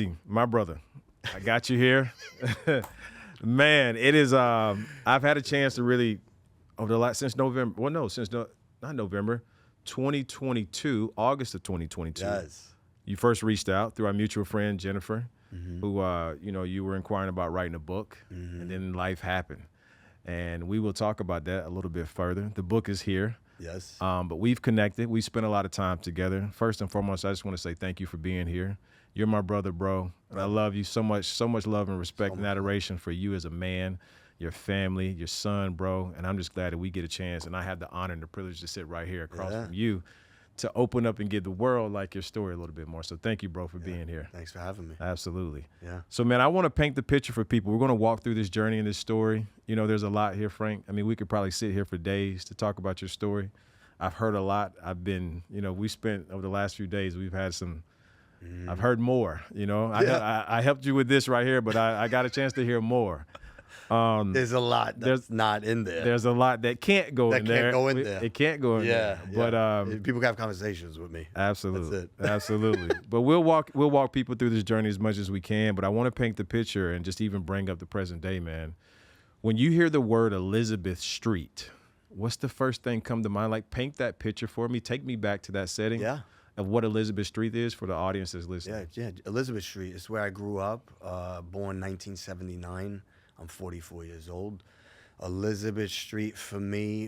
Parisi, my brother, I got you here. Man, it is, I've had a chance to really, over the last, since November, well, no, since, no, not November, 2022, August of 2022. Yes. You first reached out through our mutual friend, Jennifer, who, you were inquiring about writing a book, and then life happened. And we will talk about that a little bit further. The book is here. Yes. But we've connected. We spent a lot of time together. First and foremost, I just want to say thank you for being here. You're my brother, bro. And I love you so much love and respect and adoration for you as a man, your family, your son, bro. And I'm just glad that we get a chance. And I have the honor and the privilege to sit right here across from you to open up and give the world like your story a little bit more. So thank you, bro, for being here. Thanks for having me. Absolutely. Yeah. So, man, I want to paint the picture for people. We're going to walk through this journey and this story. You know, there's a lot here, Frank. I mean, we could probably sit here for days to talk about your story. I've heard a lot. I've been, we spent over the last few days, we've had some, I've heard more, I helped you with this right here, but I got a chance to hear more. There's a lot that's not in there. There's a lot that can't go in there. That can't go in there. It can't go in there. But people can have conversations with me. Absolutely. That's it. Absolutely. But we'll walk people through this journey as much as we can. But I want to paint the picture and just even bring up the present day, man. When you hear the word Elizabeth Street, what's the first thing come to mind? Like, paint that picture for me. Take me back to that setting of what Elizabeth Street is for the audience that's listening. Yeah. Elizabeth Street is where I grew up, born 1979. I'm 44 years old. Elizabeth Street for me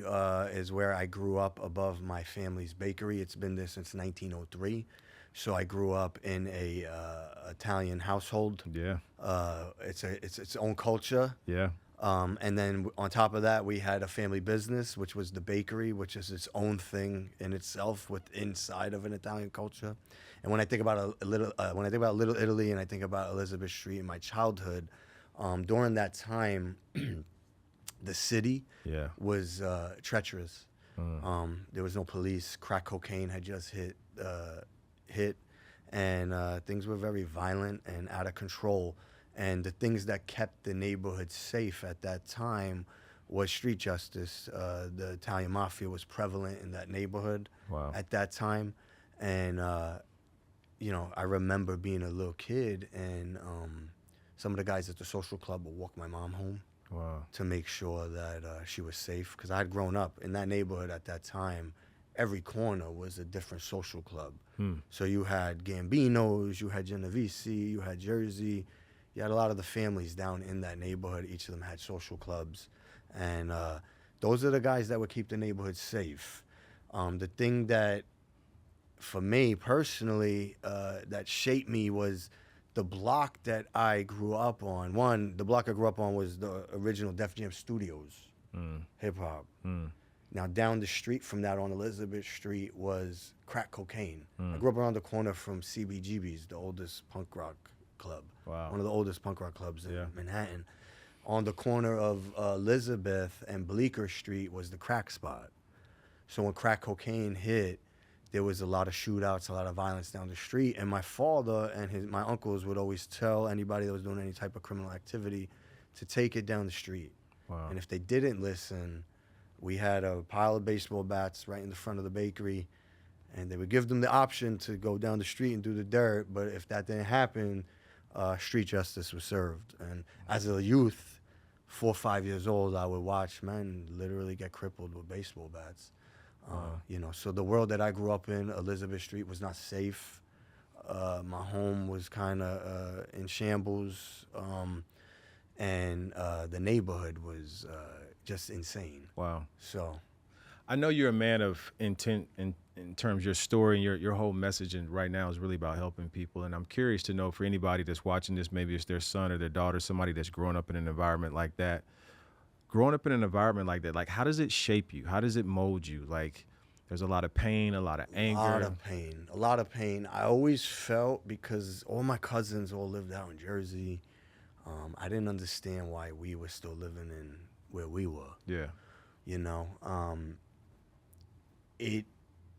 is where I grew up above my family's bakery. It's been there since 1903. So I grew up in a Italian household. Yeah. It's its own culture. Yeah. And then on top of that, we had a family business, which was the bakery, which is its own thing in itself, inside of an Italian culture. And when I think about Little Italy, and I think about Elizabeth Street in my childhood, during that time, the city was treacherous. There was no police. Crack cocaine had just hit, and things were very violent and out of control. And the things that kept the neighborhood safe at that time was street justice. The Italian mafia was prevalent in that neighborhood at that time. And, I remember being a little kid, and some of the guys at the social club would walk my mom home to make sure that she was safe. Because I had grown up in that neighborhood at that time. Every corner was a different social club. So you had Gambinos, you had Genovese, you had Jersey. You had a lot of the families down in that neighborhood. Each of them had social clubs. And those are the guys that would keep the neighborhood safe. The thing that, for me personally, that shaped me was the block that I grew up on. The block I grew up on was the original Def Jam Studios, hip-hop. Now, down the street from that on Elizabeth Street was crack cocaine. I grew up around the corner from CBGB's, the oldest punk rock club. One of the oldest punk rock clubs in Manhattan. On the corner of Elizabeth and Bleecker Street was the crack spot. So when crack cocaine hit, there was a lot of shootouts, a lot of violence down the street. And my father and my uncles would always tell anybody that was doing any type of criminal activity to take it down the street. And if they didn't listen, we had a pile of baseball bats right in the front of the bakery, and they would give them the option to go down the street and do the dirt. But if that didn't happen, street justice was served. And as a youth, 4 or 5 years old, I would watch men literally get crippled with baseball bats. So the world that I grew up in, Elizabeth Street, was not safe. My home was kind of in shambles, and the neighborhood was just insane. Wow. So I know you're a man of intent in terms of your story, and your whole message and right now is really about helping people. And I'm curious to know, for anybody that's watching this, maybe it's their son or their daughter, somebody that's growing up in an environment like that. Growing up in an environment like that, like, how does it shape you? How does it mold you? Like, there's a lot of pain, a lot of anger. A lot of pain. I always felt, because all my cousins all lived out in Jersey, I didn't understand why we were still living in where we were. Yeah. It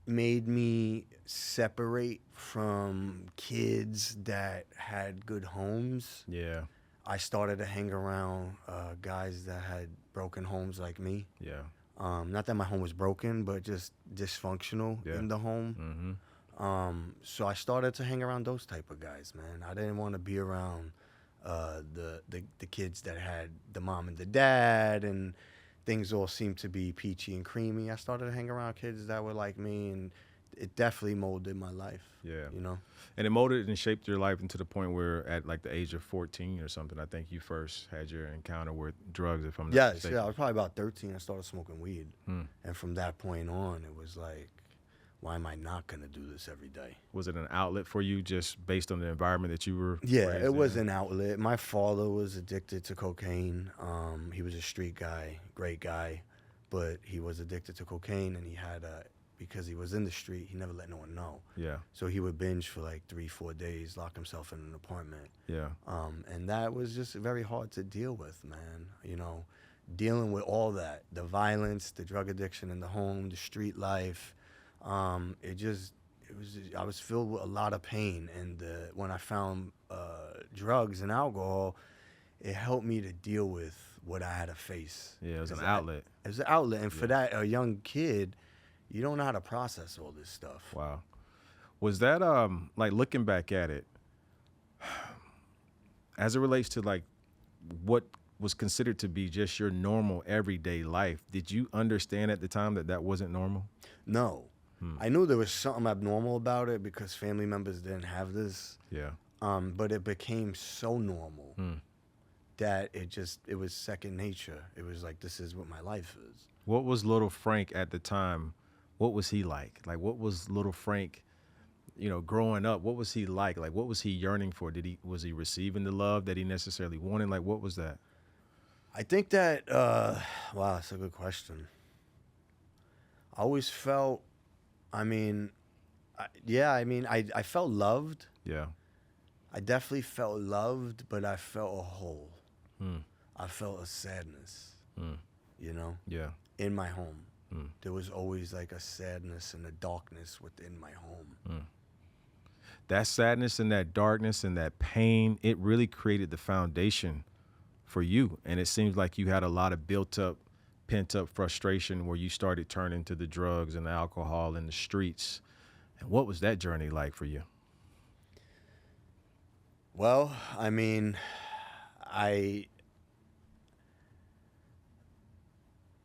made me separate from kids that had good homes. Yeah. I started to hang around guys that had broken homes like me. Yeah. Not that my home was broken, but just dysfunctional in the home. So I started to hang around those type of guys, man. I didn't want to be around the kids that had the mom and the dad, and things all seemed to be peachy and creamy. I started to hang around kids that were like me, and it definitely molded my life. Yeah. You know. And it molded and shaped your life into the point where at like the age of 14 or something, I think you first had your encounter with drugs, if I'm not Yes, mistaken. yeah. I was probably about 13. I started smoking weed, Hmm. and from that point on, it was like, why am I not gonna do this every day? Was it an outlet for you just based on the environment that you were Yeah, raised it was in? an outlet. My father was addicted to cocaine. He was a street guy, great guy, but he was addicted to cocaine, and he had because he was in the street, he never let no one know. Yeah. So he would binge for like 3, 4 days, lock himself in an apartment. Yeah. And that was just very hard to deal with, man. You know, dealing with all that, the violence, the drug addiction in the home, the street life. I was filled with a lot of pain. And when I found drugs and alcohol, it helped me to deal with what I had to face. Yeah, it was an 'Cause outlet. It was an outlet. And for Yeah. that, a young kid, you don't know how to process all this stuff. Wow. Was that like looking back at it, as it relates to like what was considered to be just your normal everyday life, did you understand at the time that that wasn't normal? No. I knew there was something abnormal about it because family members didn't have this. Yeah. But it became so normal Hmm. that it was second nature. It was like, this is what my life is. What was little Frank at the time? What was he like? Like, what was little Frank, growing up? What was he like? Like, what was he yearning for? Was he receiving the love that he necessarily wanted? Like, what was that? I think that, wow, that's a good question. I always felt, I mean, I felt loved. Yeah. I definitely felt loved, but I felt a hole. Hmm. I felt a sadness, Hmm. you know, Yeah. in my home. Hmm. There was always like a sadness and a darkness within my home. That sadness and that darkness and that pain, it really created the foundation for you. And it seems like you had a lot of built up, pent up frustration where you started turning to the drugs and the alcohol and the streets. And what was that journey like for you? Well, I mean, I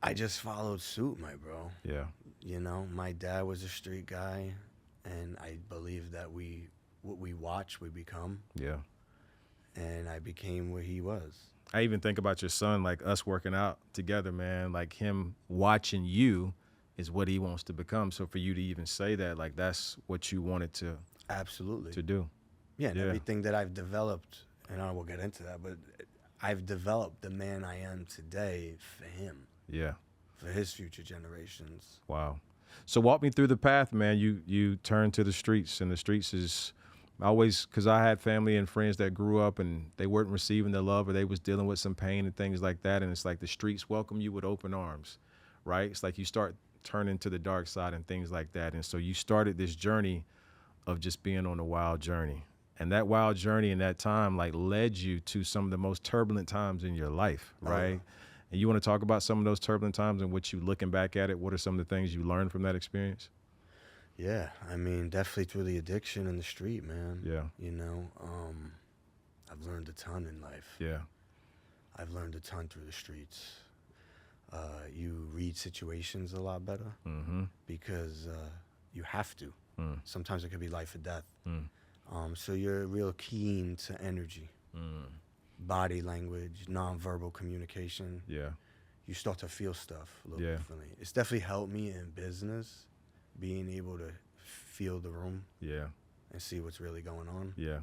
I just followed suit, my bro. Yeah. You know, my dad was a street guy, and I believe that what we watch, we become, Yeah. and I became what he was. I even think about your son, like us working out together, man, like him watching you is what he wants to become. So for you to even say that, like that's what you wanted Absolutely. to do. Yeah, and Yeah. everything that I've developed, and I will get into that, but I've developed the man I am today for him, Yeah. for his future generations. Wow. So walk me through the path, man. You turned to the streets, and the streets is always because I had family and friends that grew up and they weren't receiving the love or they was dealing with some pain and things like that. And it's like the streets welcome you with open arms, right? It's like you start turning to the dark side and things like that. And so you started this journey of just being on a wild journey. And that wild journey in that time like led you to some of the most turbulent times in your life, right? And you want to talk about some of those turbulent times and what you looking back at it, what are some of the things you learned from that experience? Yeah, I mean, definitely through the addiction in the street, man. Yeah. You know, I've learned a ton in life. Yeah. I've learned a ton through the streets. You read situations a lot better Mm-hmm. because you have to. Mm. Sometimes it could be life or death. Mm. So you're real keen to energy, body language, nonverbal communication. Yeah. You start to feel stuff a little Yeah. differently. It's definitely helped me in business, being able to feel the room Yeah. and see what's really going on. Yeah.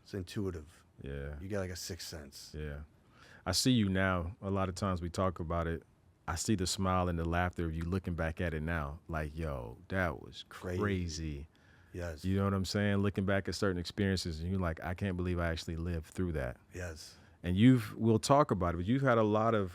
It's intuitive. Yeah. You get like a sixth sense. Yeah. I see you now. A lot of times we talk about it. I see the smile and the laughter of you looking back at it now. Like, yo, that was crazy. Yes. You know what I'm saying? Looking back at certain experiences and you're like, I can't believe I actually lived through that. Yes. And we'll talk about it, but you've had a lot of,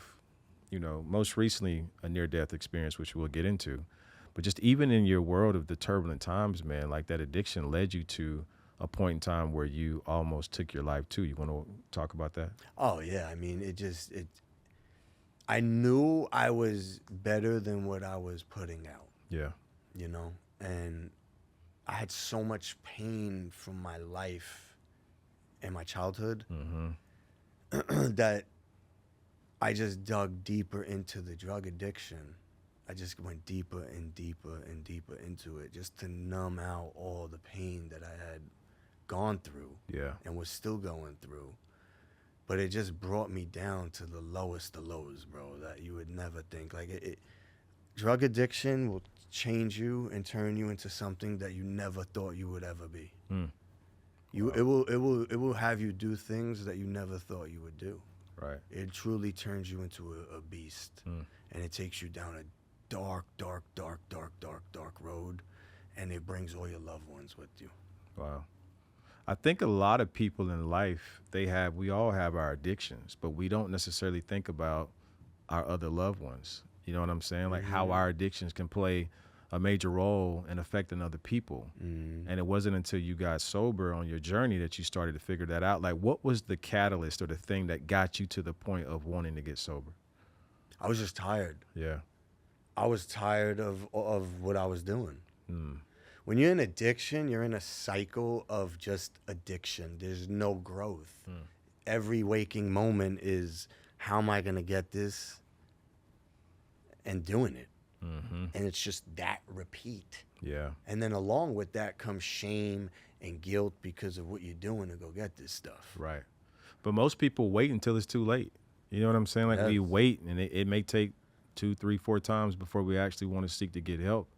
most recently a near-death experience, which we'll get into. But just even in your world of the turbulent times, man, like that addiction led you to a point in time where you almost took your life too. You want to talk about that? Oh yeah. I mean, I knew I was better than what I was putting out, Yeah. you know, and I had so much pain from my life and my childhood that I just dug deeper into the drug addiction. I just went deeper and deeper and deeper into it just to numb out all the pain that I had gone through Yeah. and was still going through. But it just brought me down to the lowest of lows, bro, that you would never think. Like, drug addiction will change you and turn you into something that you never thought you would ever be. Mm. It will have you do things that you never thought you would do. Right. It truly turns you into a beast, and it takes you down a dark, dark, dark, dark, dark, dark road, and it brings all your loved ones with you. Wow. I think a lot of people in life, we all have our addictions, but we don't necessarily think about our other loved ones. You know what I'm saying? Like how our addictions can play a major role in affecting other people. And it wasn't until you got sober on your journey that you started to figure that out. Like, what was the catalyst or the thing that got you to the point of wanting to get sober? I was just tired. Yeah. I was tired of what I was doing. When you're in addiction, you're in a cycle of just addiction. There's no growth. Every waking moment is, how am I going to get this? And doing it. And it's just that repeat. Yeah. And then along with that comes shame and guilt because of what you're doing to go get this stuff. Right. But most people wait until it's too late. You know what I'm saying? Like, we wait, and it may take 2, 3, 4 times before we actually want to seek to get help.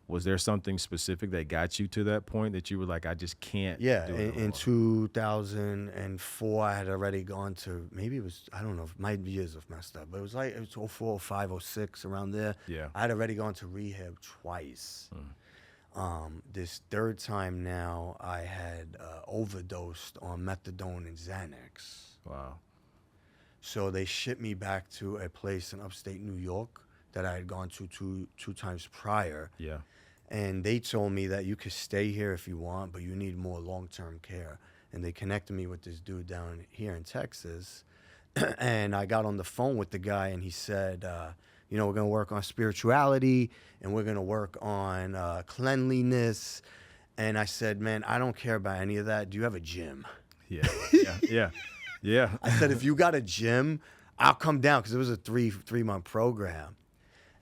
Was there something specific that got you to that point that you were like, I just can't do it in 2004, I had already gone to, maybe it was, I don't know, my years have messed up, but it was 04, 05, 06, around there. Yeah. I had already gone to rehab twice. This third time now, I had overdosed on methadone and Xanax. Wow. So they shipped me back to a place in upstate New York that I had gone to two times prior. Yeah. And they told me that you could stay here if you want, but you need more long-term care. And they connected me with this dude down here in Texas. And I got on the phone with the guy, and he said, we're going to work on spirituality, and we're going to work on cleanliness. And I said, man, I don't care about any of that. Do you have a gym? Yeah. Yeah. I said, if you got a gym, I'll come down, because it was a three-month program.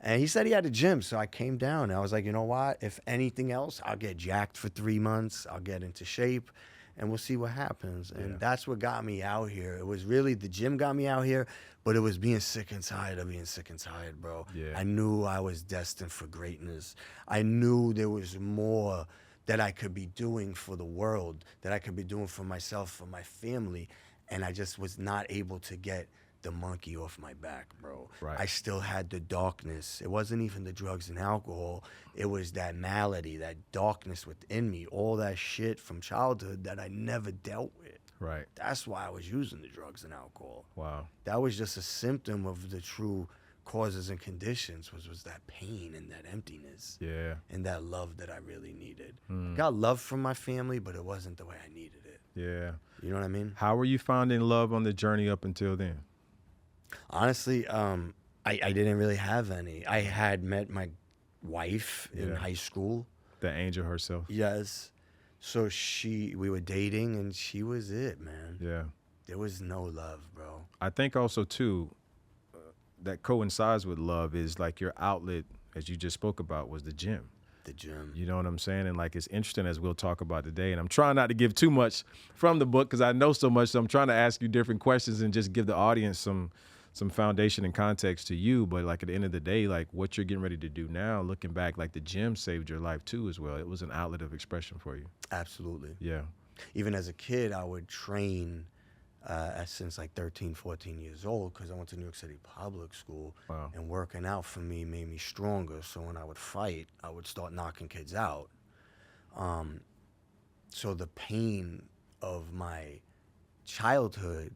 And he said he had a gym, so I came down. And I was like, you know what? If anything else, I'll get jacked for 3 months. I'll get into shape, and we'll see what happens. And that's what got me out here. It was really the gym got me out here, but it was being sick and tired of being sick and tired, bro. Yeah. I knew I was destined for greatness. I knew there was more that I could be doing for the world, that I could be doing for myself, for my family. And I just was not able to get the monkey off my back, bro. Right. I still had the darkness. It wasn't even the drugs and alcohol. It was that malady, that darkness within me, all that shit from childhood that I never dealt with. Right. That's why I was using the drugs and alcohol. Wow. That was just a symptom of the true causes and conditions, was that pain and that emptiness. Yeah. And that love that I really needed. I got love from my family, but it wasn't the way I needed it. Yeah. You know what I mean? How were you finding love on the journey up until then? Honestly, I didn't really have any. I had met my wife in high school. The angel herself. Yes. So we were dating, and she was it, man. Yeah. There was no love, bro. I think also, too, that coincides with love is like your outlet, as you just spoke about, was the gym. The gym. You know what I'm saying? And like, it's interesting, as we'll talk about today. And I'm trying not to give too much from the book because I know so much. So I'm trying to ask you different questions and just give the audience some foundation and context to you. But like, at the end of the day, like what you're getting ready to do now, looking back, like the gym saved your life too as well. It was an outlet of expression for you. Absolutely. Yeah. Even as a kid, I would train since like 13, 14 years old, because I went to New York City public school. Wow. And working out for me made me stronger. So when I would fight, I would start knocking kids out. So the pain of my childhood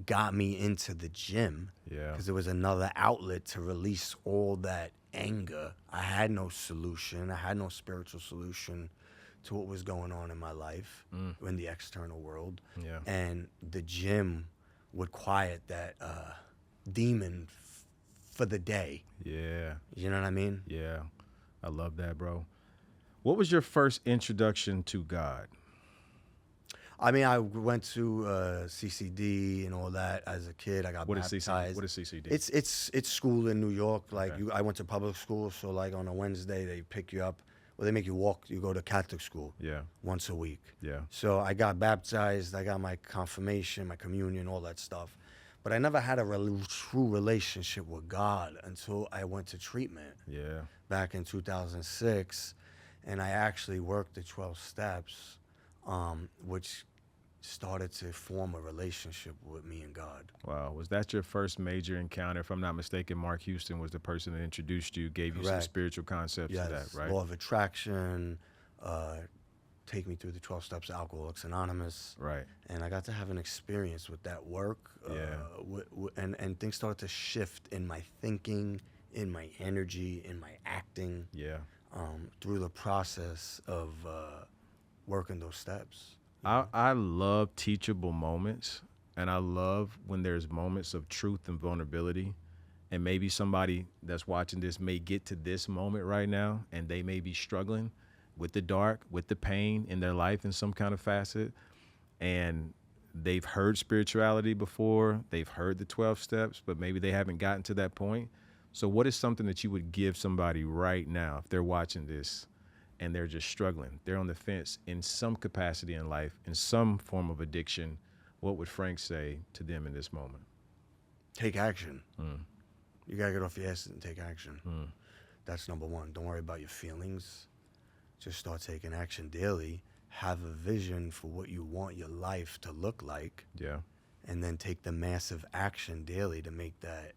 got me into the gym, because it was another outlet to release all that anger. I had no solution. I had no spiritual solution to what was going on in my life, in the external world. Yeah. And the gym would quiet that demon for the day. Yeah. You know what I mean? Yeah. I love that, bro. What was your first introduction to God? I mean, I went to CCD and all that as a kid. I got What is CCD? baptized. What is CCD? It's school in New York. Like Okay. I went to public school, so like on a Wednesday they pick you up. Well, they make you walk. You go to Catholic school Yeah. once a week. Yeah. So I got baptized. I got my confirmation, my communion, all that stuff. But I never had a true relationship with God until I went to treatment Yeah. back in 2006, and I actually worked the 12 steps, which started to form a relationship with me and God. Wow. Was that your first major encounter? If I'm not mistaken, Mark Houston was the person that introduced you, gave you some Correct. spiritual concepts to that, Yes, right? law of attraction, uh, take me through the 12 steps of Alcoholics Anonymous. Right. And I got to have an experience with that work. Yeah. And things started to shift in my thinking, in my energy, in my acting, Yeah. through the process of working those steps. I love teachable moments, and I love when there's moments of truth and vulnerability. And maybe somebody that's watching this may get to this moment right now, and they may be struggling with the dark, with the pain in their life in some kind of facet. And they've heard spirituality before, they've heard the 12 steps, but maybe they haven't gotten to that point. So, what is something that you would give somebody right now if they're watching this and they're just struggling? They're on the fence in some capacity in life, in some form of addiction. What would Frank say to them in this moment? Take action. Mm. You got to get off your ass and take action. Mm. That's number one. Don't worry about your feelings. Just start taking action daily. Have a vision for what you want your life to look like, Yeah. and then take the massive action daily to make that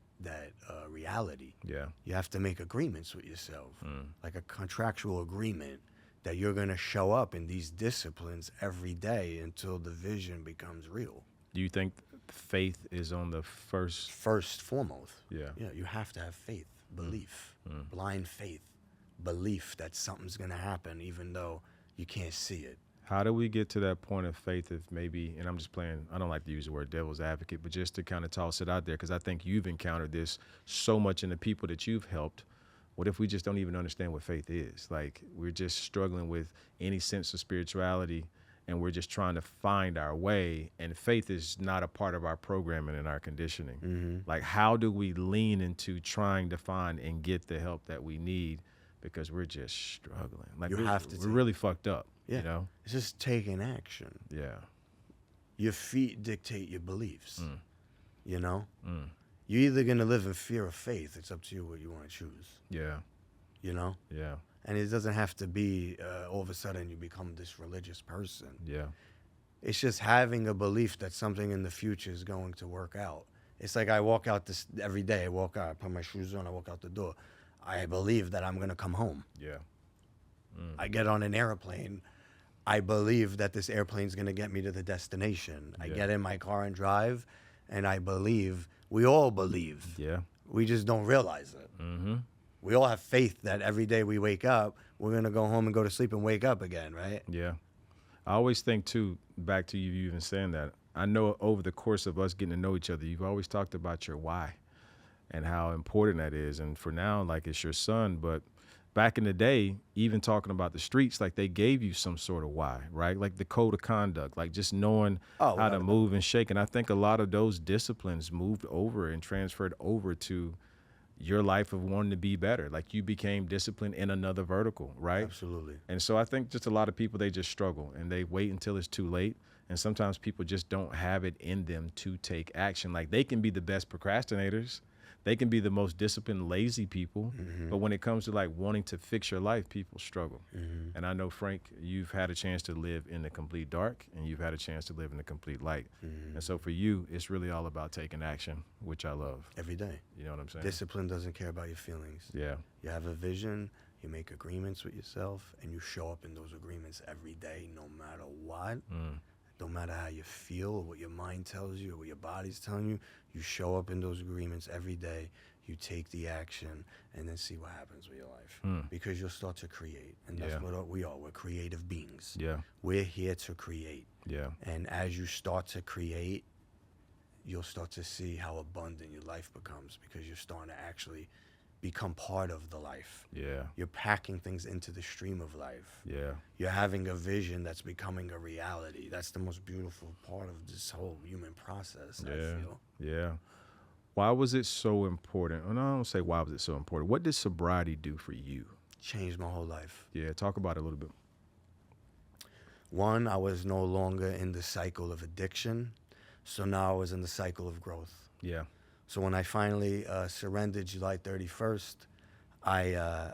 reality. Yeah. You have to make agreements with yourself, Mm. like a contractual agreement that you're going to show up in these disciplines every day until the vision becomes real. Do you think faith is on the first? First, foremost, Yeah. you have to have faith, belief, Mm. blind faith, belief that something's going to happen even though you can't see it. How do we get to that point of faith if maybe, and I'm just playing, I don't like to use the word devil's advocate, but just to kind of toss it out there, because I think you've encountered this so much in the people that you've helped. What if we just don't even understand what faith is? Like, we're just struggling with any sense of spirituality, and we're just trying to find our way, and faith is not a part of our programming and our conditioning. Mm-hmm. Like, how do we lean into trying to find and get the help that we need? Because we're just struggling. Like, You have to we're take- really fucked up, Yeah. you know? It's just taking action. Yeah. Your feet dictate your beliefs. Mm. You know? Mm. You're either going to live in fear or faith. It's up to you what you want to choose. Yeah. You know? Yeah. And it doesn't have to be all of a sudden you become this religious person. Yeah. It's just having a belief that something in the future is going to work out. It's like I walk out this every day. I walk out, I put my shoes on, I walk out the door. I believe that I'm going to come home. Yeah. I get on an airplane. I believe that this airplane's going to get me to the destination. I Yeah. get in my car and drive, and I believe. We all believe. Yeah. We just don't realize it. Mm-hmm. We all have faith that every day we wake up, we're going to go home and go to sleep and wake up again, right? Yeah. I always think, too, back to you even saying that, I know over the course of us getting to know each other, you've always talked about your why and how important that is. And for now, like, it's your son. But back in the day, even talking about the streets, like, they gave you some sort of why, right? Like the code of conduct, like just knowing how to move and shake. And I think a lot of those disciplines moved over and transferred over to your life of wanting to be better. Like, you became disciplined in another vertical, right? Absolutely. And so I think just a lot of people, they just struggle and they wait until it's too late. And sometimes people just don't have it in them to take action. Like, they can be the best procrastinators. They can be the most disciplined, lazy people. Mm-hmm. But when it comes to like wanting to fix your life, people struggle. Mm-hmm. And I know, Frank, you've had a chance to live in the complete dark and you've had a chance to live in the complete light. Mm-hmm. And so for you, it's really all about taking action, which I love. Every day. You know what I'm saying? Discipline doesn't care about your feelings. Yeah. You have a vision, you make agreements with yourself, and you show up in those agreements every day, no matter what. Mm. No matter how you feel or what your mind tells you or what your body's telling you, you show up in those agreements every day. You take the action and then see what happens with your life. Mm. Because you'll start to create. And that's Yeah. what we are. We're creative beings. Yeah. We're here to create. Yeah. And as you start to create, you'll start to see how abundant your life becomes because you're starting to actually become part of the life. Yeah. You're packing things into the stream of life. Yeah. You're having a vision that's becoming a reality. That's the most beautiful part of this whole human process, I Yeah. feel. Yeah. Why was it so important? And I don't say why was it so important. What did sobriety do for you? Changed my whole life. Yeah, talk about it a little bit. One, I was no longer in the cycle of addiction. So now I was in the cycle of growth. Yeah. So when I finally surrendered July 31st, I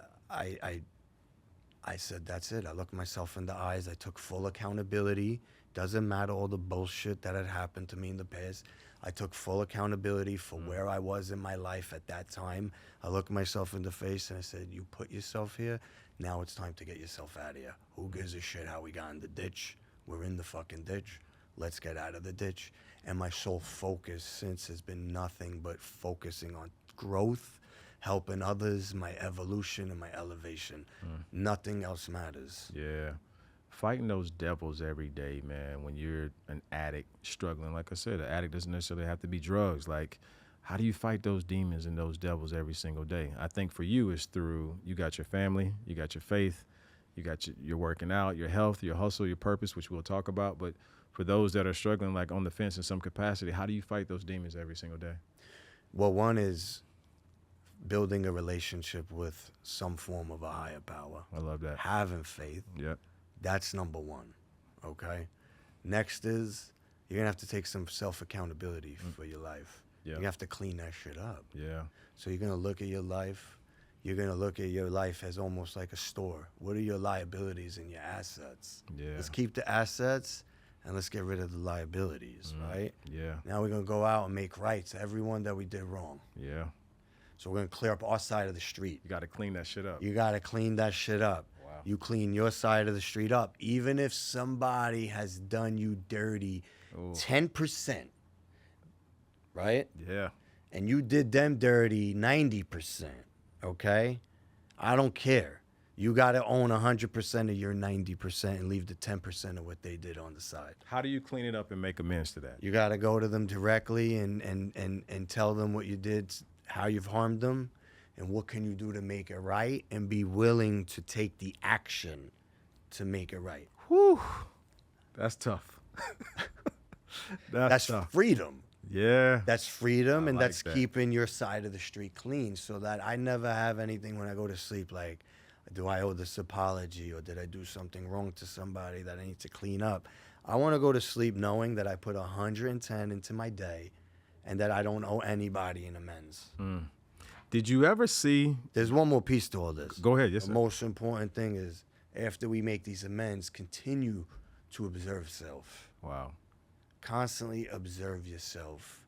said, that's it. I looked myself in the eyes. I took full accountability. Doesn't matter all the bullshit that had happened to me in the past. I took full accountability for where I was in my life at that time. I looked myself in the face and I said, you put yourself here. Now it's time to get yourself out of here. Who gives a shit how we got in the ditch? We're in the fucking ditch. Let's get out of the ditch. And my sole focus since has been nothing but focusing on growth, helping others, my evolution and my elevation. Nothing else matters. Yeah. Fighting those devils every day, man, when you're an addict struggling. Like I said, an addict doesn't necessarily have to be drugs. Like, how do you fight those demons and those devils every single day? I think for you, it's through, you got your family, you got your faith, you got your working out, your health, your hustle, your purpose, which we'll talk about. But for those that are struggling, like on the fence in some capacity, how do you fight those demons every single day? Well, one is building a relationship with some form of a higher power. I love that. Having faith. Yep. That's number one, okay? Next is you're going to have to take some self-accountability for your life. Yeah. You have to clean that shit up. Yeah. So you're going to look at your life. You're going to look at your life as almost like a store. What are your liabilities and your assets? Yeah. Let's keep the assets and let's get rid of the liabilities, right? Yeah. Now we're going to go out and make right to everyone that we did wrong. Yeah. So we're going to clear up our side of the street. You got to clean that shit up. You got to clean that shit up. Wow. You clean your side of the street up. Even if somebody has done you dirty Ooh. 10%, right? Yeah. And you did them dirty 90%, okay? I don't care. You got to own 100% of your 90% and leave the 10% of what they did on the side. How do you clean it up and make amends to that? You got to go to them directly and tell them what you did, how you've harmed them, and what can you do to make it right, and be willing to take the action to make it right. Whew. That's tough. That's tough. freedom. Yeah. That's freedom, I and like that's that. keeping your side of the street clean, so that I never have anything when I go to sleep like, do I owe this apology, or did I do something wrong to somebody that I need to clean up? I want to go to sleep knowing that I put 110 into my day and that I don't owe anybody an amends. Did you ever see? There's one more piece to all this. Go ahead. Yes, The sir. most important thing is, after we make these amends, continue to observe self. Wow. Constantly observe yourself.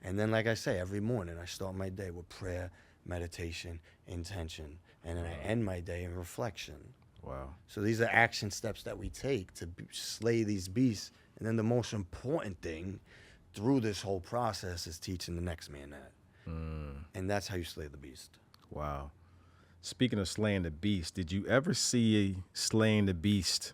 And then, like I say, every morning I start my day with prayer, meditation, intention. And then I end my day in reflection. Wow. So these are action steps that we take to slay these beasts. And then the most important thing through this whole process is teaching the next man that. And that's how you slay the beast. Wow. Speaking of slaying the beast, did you ever see slaying the beast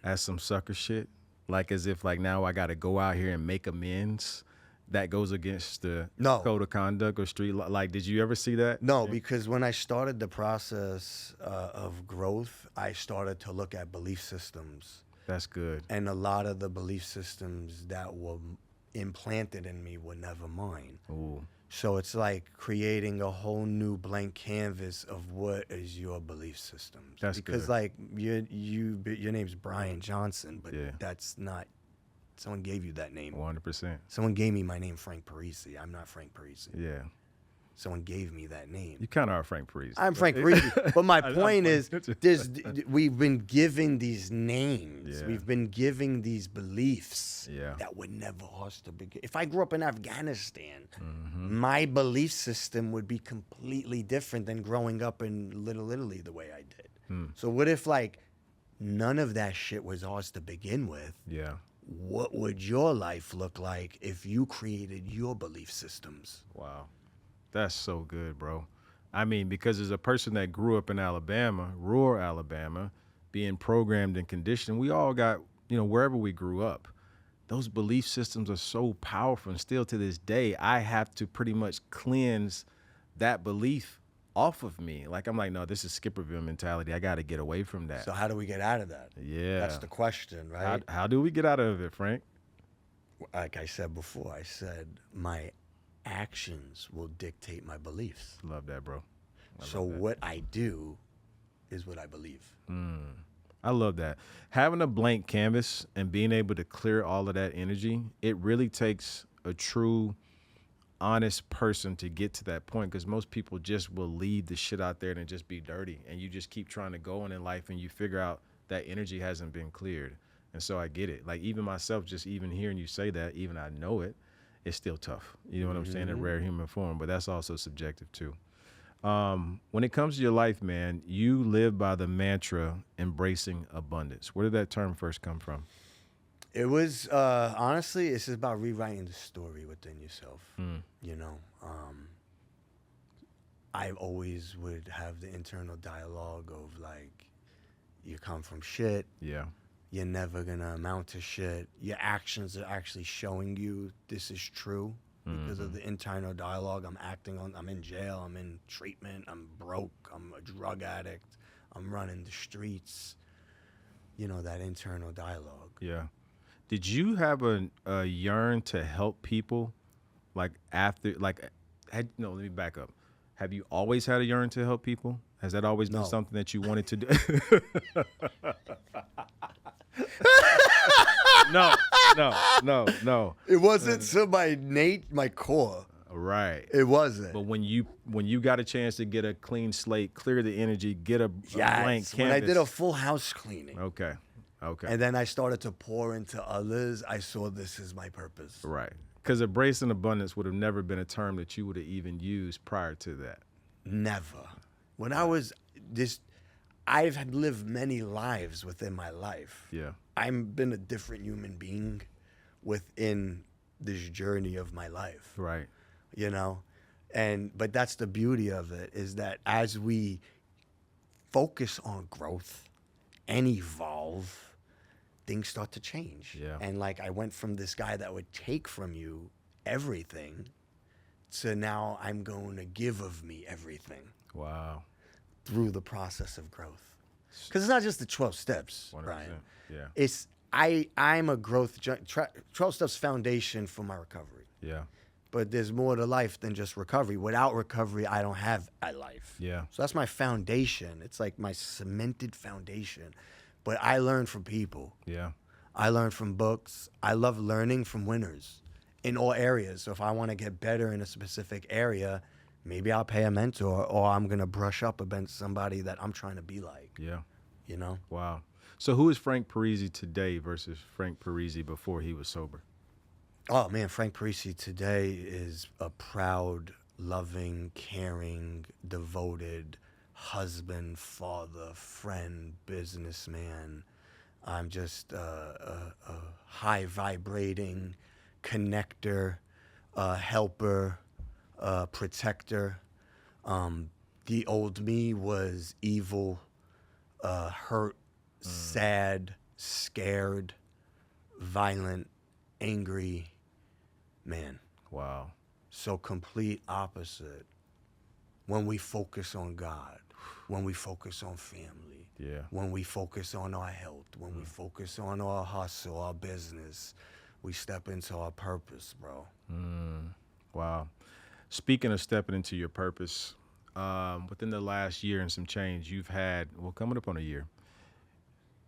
as some sucker shit? Like as if like now I got to go out here and make amends? That goes against the No. code of conduct or street law? Like, did you ever see that? No, because when I started the process of growth, I started to look at belief systems. That's good. And a lot of the belief systems that were implanted in me were never mine. Ooh. So it's like creating a whole new blank canvas of what is your belief systems. That's because good. like your name's Brian Johnson, but Yeah. that's not. Someone gave you that name. 100%. Someone gave me my name, Frank Parisi. I'm not Frank Parisi. Yeah. Someone gave me that name. You kind of are Frank Parisi. I'm Frank Parisi. But my point is, there's we've been given these names. Yeah. We've been given these beliefs Yeah. that were never ours to begin. If I grew up in Afghanistan, Mm-hmm. my belief system would be completely different than growing up in Little Italy the way I did. So what if like none of that shit was ours to begin with? Yeah. What would your life look like if you created your belief systems? Wow. That's so good, bro. I mean, because as a person that grew up in Alabama, rural Alabama, being programmed and conditioned, we all got, wherever we grew up, those belief systems are so powerful. And still to this day, I have to pretty much cleanse that belief off of me. Like I'm like, no, this is Skipperville mentality. I got to get away from that. So how do we get out of that? Yeah. That's the question, How right? how do we get out of it, Frank? Like I said before, I said my actions will dictate my beliefs. Love that, bro. So what I do is what I believe. I love that. Having a blank canvas and being able to clear all of that energy, it really takes a true, honest person to get to that point, because most people just will leave the shit out there and just be dirty. And you just keep trying to go on in life and you figure out that energy hasn't been cleared. And so I get it. Like even myself, just even hearing you say that, even I know it, it's still tough. You know what I'm saying? In rare human form, but that's also subjective too. When it comes to your life, man, you live by the mantra embracing abundance. Where did that term first come from? It was honestly, it's just about rewriting the story within yourself. You know, I always would have the internal dialogue of like, you come from shit. Yeah. You're never gonna amount to shit. Your actions are actually showing you this is true because of the internal dialogue I'm acting on. I'm in jail. I'm in treatment. I'm broke. I'm a drug addict. I'm running the streets. You know, that internal dialogue. Yeah. Did you have a yearn to help people, like after, like, no, let me back up. Have you always had a yearn to help people? Has that always been No. something that you wanted to do? No. It wasn't to my core. Right. It wasn't. But when you got a chance to get a clean slate, clear the energy, get a blank Yes, canvas. when I did a full house cleaning. Okay. And then I started to pour into others, I saw this is my purpose. Right. Because embracing abundance would have never been a term that you would have even used prior to that. Never. When I was I've had lived many lives within my life. Yeah. I've been a different human being within this journey of my life. Right. You know? But that's the beauty of it, is that as we focus on growth and evolve, things start to change. Yeah. And like I went from this guy that would take from you everything to now I'm going to give of me everything. Wow. Through the process of growth. Because it's not just the 12 steps, 100%. Brian. Yeah. I'm a growth, 12 steps foundation for my recovery. Yeah. But there's more to life than just recovery. Without recovery, I don't have a life. Yeah. So that's my foundation. It's like my cemented foundation. But I learn from people. Yeah. I learn from books. I love learning from winners in all areas. So if I want to get better in a specific area, maybe I'll pay a mentor, or I'm going to brush up against somebody that I'm trying to be like. Yeah. You know? Wow. So who is Frank Parisi today versus Frank Parisi before he was sober? Oh, man, Frank Parisi today is a proud, loving, caring, devoted husband, father, friend, businessman. I'm just a high vibrating connector, helper, protector. The old me was evil, hurt, sad, scared, violent, angry man. Wow. So complete opposite. When we focus on God, when we focus on family, Yeah. when we focus on our health, when we focus on our hustle, our business, we step into our purpose, bro. Wow. Speaking of stepping into your purpose, within the last year and some change, you've had, well, coming up on a year,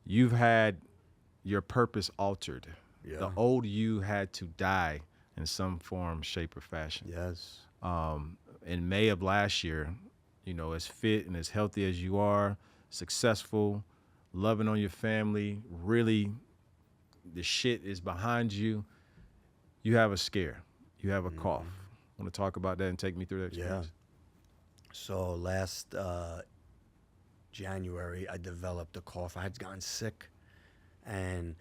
you've had your purpose altered. Yeah. The old you had to die in some form, shape, or fashion. Yes. In May of last year, as fit and as healthy as you are, successful, loving on your family, really the shit is behind you, you have a scare. You have a cough. Want to talk about that and take me through that experience? Yeah. So last January, I developed a cough. I had gotten sick, and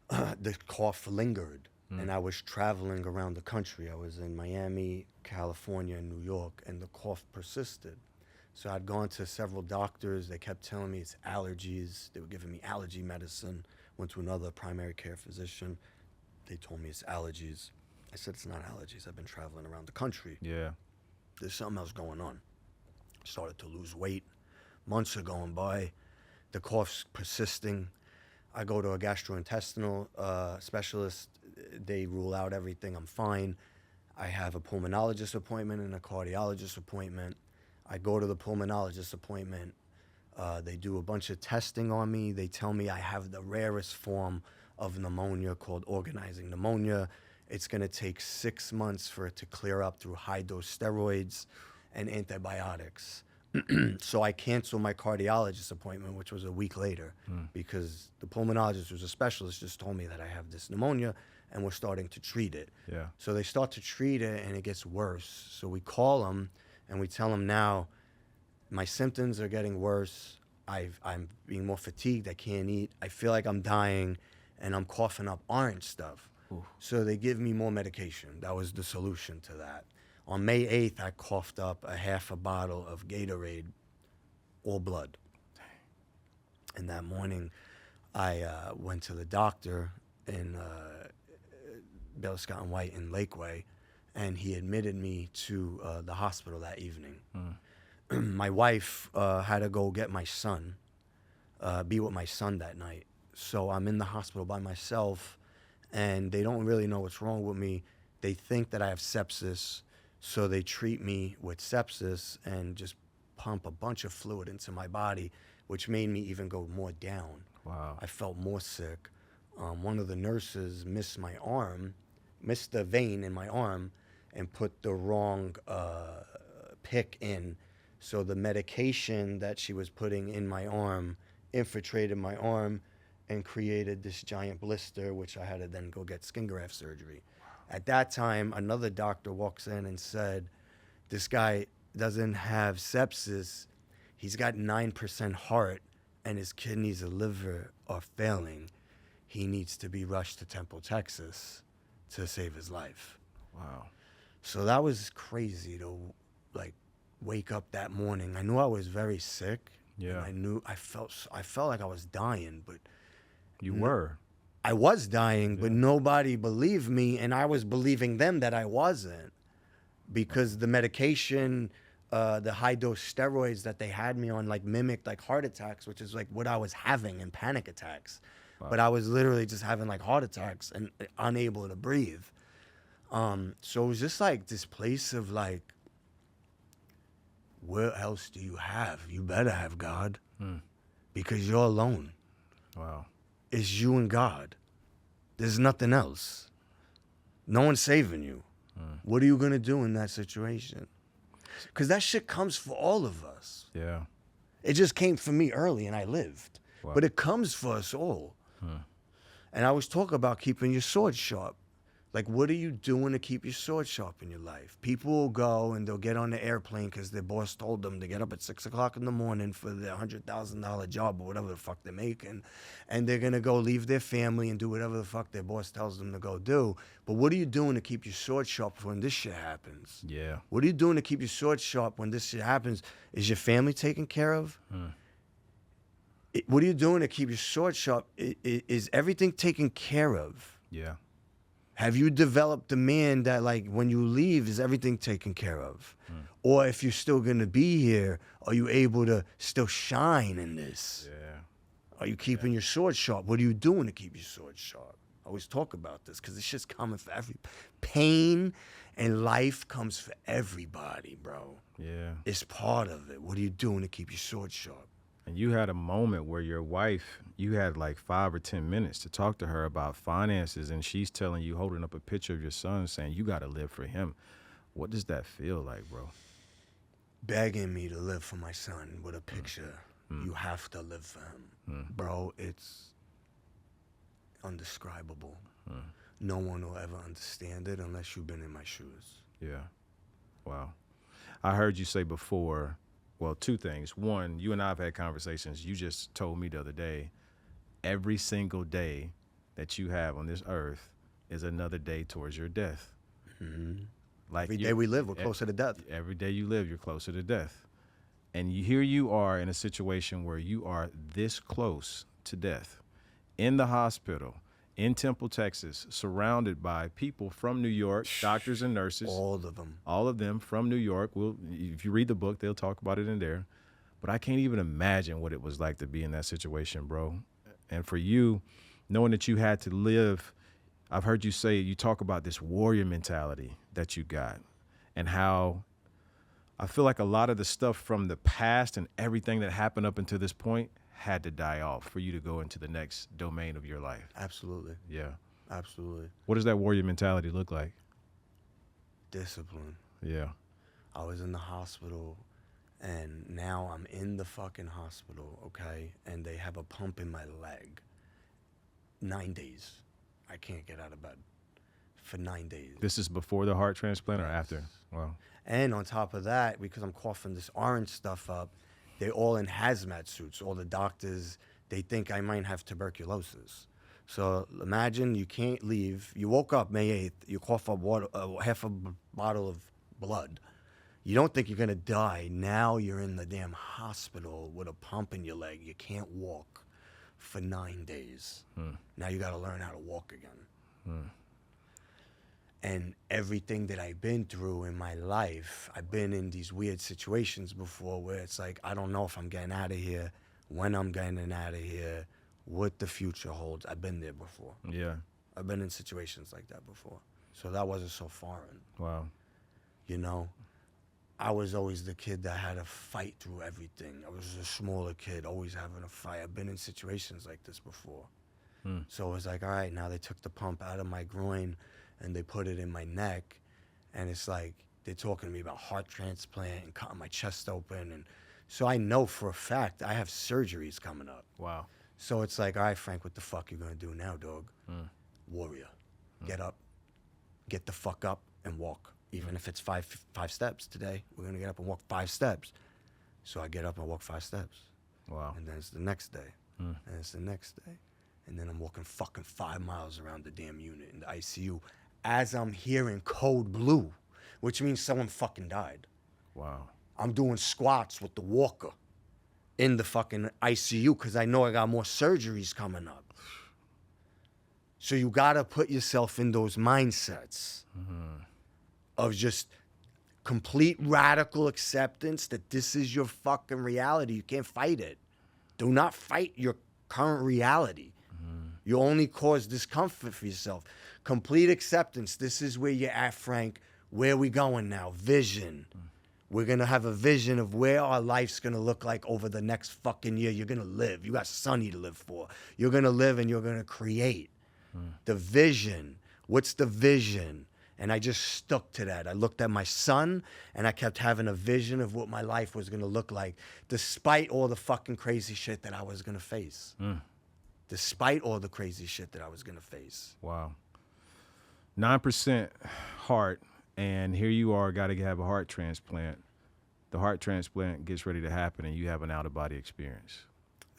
the cough lingered. And I was traveling around the country. I was in Miami, California, and New York, and the cough persisted. So I'd gone to several doctors. They kept telling me it's allergies. They were giving me allergy medicine. Went to another primary care physician. They told me it's allergies. I said, it's not allergies. I've been traveling around the country. Yeah. There's something else going on. Started to lose weight. Months are going by. The cough's persisting. I go to a gastrointestinal specialist. They rule out everything. I'm fine. I have a pulmonologist appointment and a cardiologist appointment. I go to the pulmonologist appointment. They do a bunch of testing on me. They tell me I have the rarest form of pneumonia called organizing pneumonia. It's going to take 6 months for it to clear up through high-dose steroids and antibiotics. So I canceled my cardiologist appointment, which was a week later, because the pulmonologist, who's a specialist, just told me that I have this pneumonia and we're starting to treat it. Yeah. So they start to treat it and it gets worse. So we call them and we tell them now, my symptoms are getting worse. I'm being more fatigued. I can't eat. I feel like I'm dying and I'm coughing up orange stuff. Ooh. So they give me more medication. That was the solution to that. On May 8th, I coughed up a half a bottle of Gatorade, all blood. And that morning, I went to the doctor in Bell Scott and White in Lakeway, and he admitted me to the hospital that evening. My wife had to go get my son, be with my son that night. So I'm in the hospital by myself, and they don't really know what's wrong with me. They think that I have sepsis, so they treat me with sepsis and just pump a bunch of fluid into my body, which made me even go more down. Wow. I felt more sick. One of the nurses missed my arm, missed the vein in my arm, and put the wrong pick in. So the medication that she was putting in my arm infiltrated my arm and created this giant blister, which I had to then go get skin graft surgery. At that time, another doctor walks in and said, this guy doesn't have sepsis. He's got 9% heart, and his kidneys and liver are failing. He needs to be rushed to Temple, Texas to save his life. Wow. So that was crazy to like wake up that morning. I knew I was very sick. Yeah. And I felt like I was dying, but You were. I was dying, but Yeah. nobody believed me, and I was believing them that I wasn't, because the medication, the high-dose steroids that they had me on, like mimicked like heart attacks, which is like what I was having in panic attacks. Wow. But I was literally just having like heart attacks and unable to breathe. So it was just like this place of like, where else do you have? You better have God, because you're alone. Wow. It's you and God. There's nothing else. No one's saving you. What are you going to do in that situation? Because that shit comes for all of us. Yeah. It just came for me early and I lived. Wow. But it comes for us all. And I was talking about keeping your sword sharp. Like, what are you doing to keep your sword sharp in your life? People will go and they'll get on the airplane because their boss told them to get up at 6 o'clock in the morning for their $100,000 job or whatever the fuck they're making. And they're going to go leave their family and do whatever the fuck their boss tells them to go do. But what are you doing to keep your sword sharp when this shit happens? Yeah. What are you doing to keep your sword sharp when this shit happens? Is your family taken care of? What are you doing to keep your sword sharp? Is everything taken care of? Yeah. Have you developed a man that, like, when you leave, is everything taken care of? Or if you're still going to be here, are you able to still shine in this? Yeah. Are you keeping your sword sharp? What are you doing to keep your sword sharp? I always talk about this because this shit's coming for pain and life comes for everybody, bro. Yeah. It's part of it. What are you doing to keep your sword sharp? And you had a moment where your wife, you had like 5 or 10 minutes to talk to her about finances, and she's telling you, holding up a picture of your son, saying you got to live for him. What does that feel like, bro? Begging me to live for my son with a picture. You have to live for him. Bro, it's undescribable. No one will ever understand it unless you've been in my shoes. Yeah. Wow. I heard you say before, well, 2 things. One, you and I have had conversations. You just told me the other day, every single day that you have on this earth is another day towards your death. Like Every day we live, we're closer to death. Every day you live, you're closer to death. And here you are in a situation where you are this close to death, in the hospital, in Temple, Texas, surrounded by people from New York, doctors and nurses, all of them from New York. If you read the book, they'll talk about it in there. But I can't even imagine what it was like to be in that situation, bro. And for you, knowing that you had to live, I've heard you say, you talk about this warrior mentality that you got and how I feel like a lot of the stuff from the past and everything that happened up until this point had to die off for you to go into the next domain of your life. Absolutely. Yeah. Absolutely. What does that warrior mentality look like? Discipline. Yeah. I was in the hospital, and now I'm in the fucking hospital, okay? And they have a pump in my leg. 9 days. I can't get out of bed for 9 days. This is before the heart transplant or after? Wow. And on top of that, because I'm coughing this orange stuff up, they're all in hazmat suits. All the doctors, they think I might have tuberculosis. So imagine you can't leave. You woke up May 8th, you cough up water, half a bottle of blood. You don't think you're going to die. Now you're in the damn hospital with a pump in your leg. You can't walk for 9 days. Now you got to learn how to walk again. And everything that I've been through in my life, I've been in these weird situations before where it's like, I don't know if I'm getting out of here, when I'm getting out of here, what the future holds. I've been there before. Yeah. I've been in situations like that before. So that wasn't so foreign. Wow. You know, I was always the kid that had to fight through everything. I was a smaller kid, always having a fight. I've been in situations like this before. So it was like, all right, now they took the pump out of my groin and they put it in my neck. And it's like, they're talking to me about heart transplant and cutting my chest open. And so I know for a fact I have surgeries coming up. Wow. So it's like, all right, Frank, what the fuck you gonna do now, dog? Warrior. Get up, get the fuck up and walk. Even if it's five steps today, we're gonna get up and walk 5 steps. So I get up and walk 5 steps. Wow. And then it's the next day. And it's the next day. And then I'm walking fucking 5 miles around the damn unit in the ICU as I'm hearing code blue, which means someone fucking died. Wow. I'm doing squats with the walker in the fucking ICU because I know I got more surgeries coming up. So you gotta put yourself in those mindsets of just complete radical acceptance that this is your fucking reality. You can't fight it. Do not fight your current reality. You only cause discomfort for yourself. Complete acceptance. This is where you're at, Frank. Where are we going now? Vision. We're going to have a vision of where our life's going to look like over the next fucking year. You're going to live. You got Sunny to live for. You're going to live and you're going to create. The vision. What's the vision? And I just stuck to that. I looked at my son and I kept having a vision of what my life was going to look like, despite all the fucking crazy shit that I was going to face. Despite all the crazy shit that I was going to face. Wow. 9% heart, and here you are, got to have a heart transplant. The heart transplant gets ready to happen, and you have an out-of-body experience.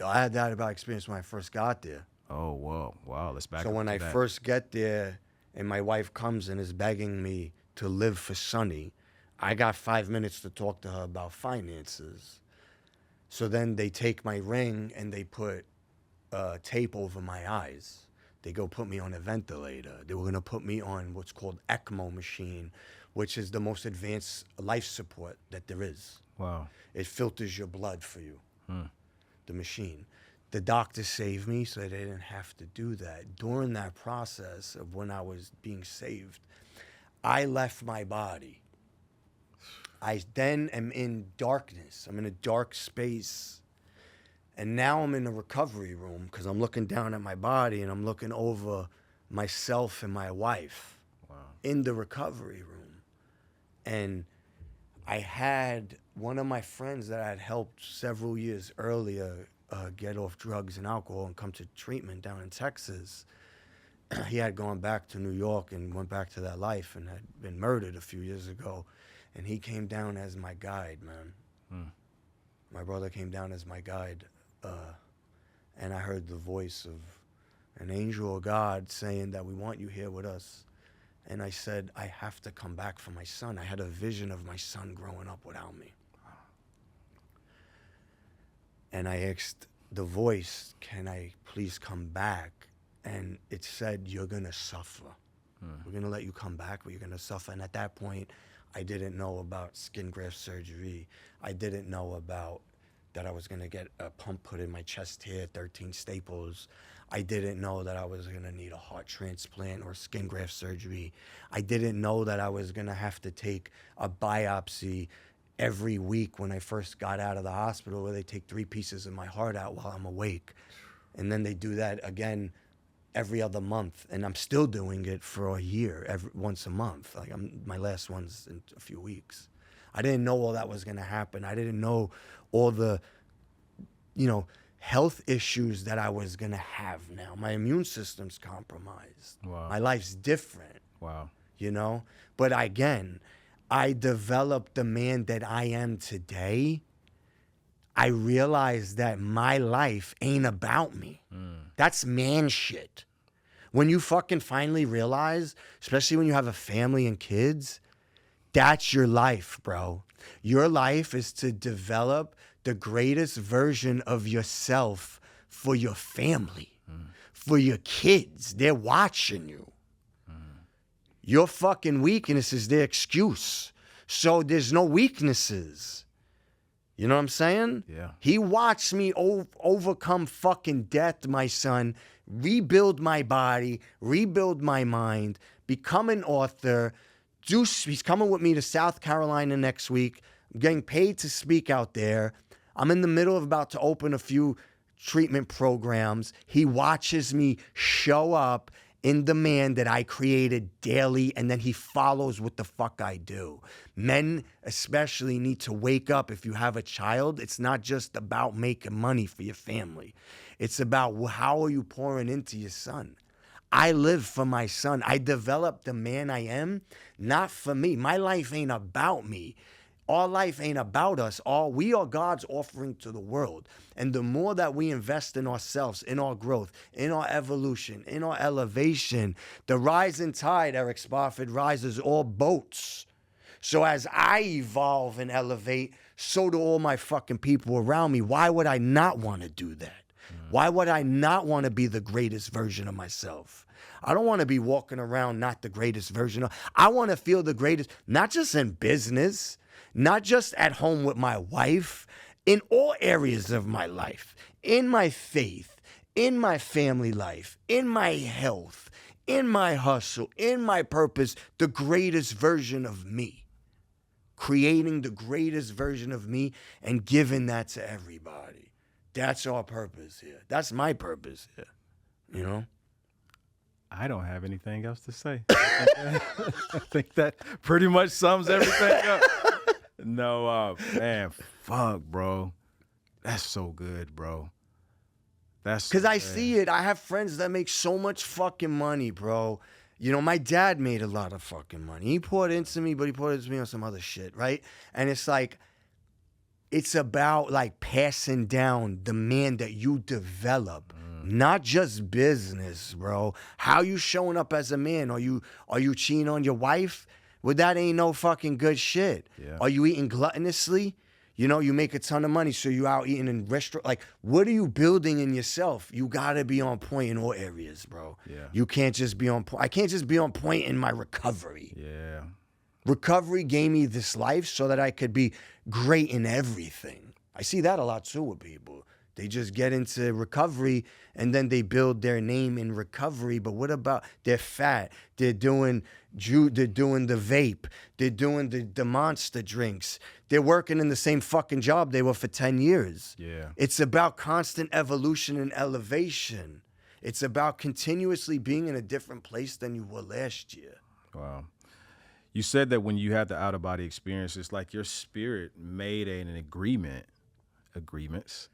I had that about experience when I first got there. Oh, whoa. Wow, let's back up So when to I that. first get there and my wife comes and is begging me to live for Sunny, I got 5 minutes to talk to her about finances. So then they take my ring and they put tape over my eyes. They go put me on a ventilator. They were going to put me on what's called ECMO machine, which is the most advanced life support that there is. Wow. It filters your blood for you, the machine. The doctors saved me so they didn't have to do that. During that process of when I was being saved, I left my body. I then am in darkness. I'm in a dark space. And now I'm in a recovery room because I'm looking down at my body and I'm looking over myself and my wife in the recovery room. And I had one of my friends that I had helped several years earlier get off drugs and alcohol and come to treatment down in Texas. He had gone back to New York and went back to that life and had been murdered a few years ago. And he came down as my guide, man. My brother came down as my guide. And I heard the voice of an angel of God saying that we want you here with us. And I said, I have to come back for my son. I had a vision of my son growing up without me. And I asked the voice, can I please come back? and it said, you're going to suffer. We're going to let you come back, but you're going to suffer. And at that point, I didn't know about skin graft surgery. I didn't know about that I was going to get a pump put in my chest here, 13 staples. I didn't know that I was going to need a heart transplant or skin graft surgery. I didn't know that I was going to have to take a biopsy every week when I first got out of the hospital, where they take 3 pieces of my heart out while I'm awake. And then they do that again every other month, and I'm still doing it for a year, once a month. Like my last one's in a few weeks. I didn't know all that was gonna happen. I didn't know all the, health issues that I was gonna have now. My immune system's compromised. Wow. My life's different, Wow. But again, I developed the man that I am today. I realized that my life ain't about me. That's man shit. When you fucking finally realize, especially when you have a family and kids, that's your life, bro. Your life is to develop the greatest version of yourself for your family, for your kids. They're watching you. Your fucking weakness is their excuse. So there's no weaknesses. You know what I'm saying? Yeah. He watched me overcome fucking death, my son, rebuild my body, rebuild my mind, become an author. He's coming with me to South Carolina next week. I'm getting paid to speak out there. I'm in the middle of about to open a few treatment programs. He watches me show up in the man that I created daily, and then he follows what the fuck I do. Men especially need to wake up. If you have a child, it's not just about making money for your family. It's about how are you pouring into your son. I live for my son. I developed the man I am, not for me. My life ain't about me. Our life ain't about us. We are God's offering to the world. And the more that we invest in ourselves, in our growth, in our evolution, in our elevation, the rising tide, Eric Spofford, rises all boats. So as I evolve and elevate, so do all my fucking people around me. Why would I not want to do that? Why would I not want to be the greatest version of myself? I don't want to be walking around not the greatest version. I want to feel the greatest, not just in business, not just at home with my wife, in all areas of my life, in my faith, in my family life, in my health, in my hustle, in my purpose, the greatest version of me. Creating the greatest version of me and giving that to everybody. That's our purpose here. That's my purpose here, I don't have anything else to say. I think that pretty much sums everything up. No, man, fuck, bro. That's so good, bro. That's Because I see it. I have friends that make so much fucking money, bro. My dad made a lot of fucking money. He poured into me, but he poured into me on some other shit, right? And it's like, it's about like passing down the man that you develop, not just business, bro. How you showing up as a man? Are you cheating on your wife? Well, that ain't no fucking good shit. Yeah. Are you eating gluttonously? You make a ton of money, so you out eating in restaurant. Like, what are you building in yourself? You gotta be on point in all areas, bro. Yeah. You can't just be on point. I can't just be on point in my recovery. Yeah. Recovery gave me this life so that I could be great in everything. I see that a lot too with people. They just get into recovery and then they build their name in recovery. But what about they're fat? They're doing the vape. They're doing the monster drinks. They're working in the same fucking job they were for 10 years. Yeah. It's about constant evolution and elevation. It's about continuously being in a different place than you were last year. Wow. You said that when you had the out-of-body experience, it's like your spirit made an agreements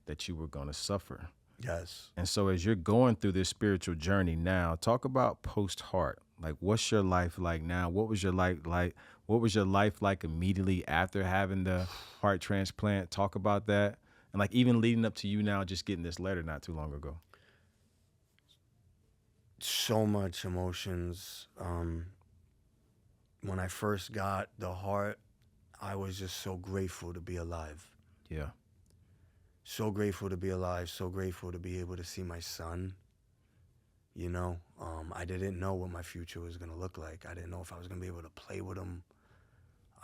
that you were going to suffer. Yes. And so as you're going through this spiritual journey now, talk about post-heart. Like, what's your life like now? What was your life like? What was your life like immediately after having the heart transplant? Talk about that. And like even leading up to you now just getting this letter not too long ago. So much emotions. When I first got the heart, I was just so grateful to be alive. Yeah. So grateful to be alive. So grateful to be able to see my son. You know, I didn't know what my future was gonna look like. I didn't know if I was gonna be able to play with them.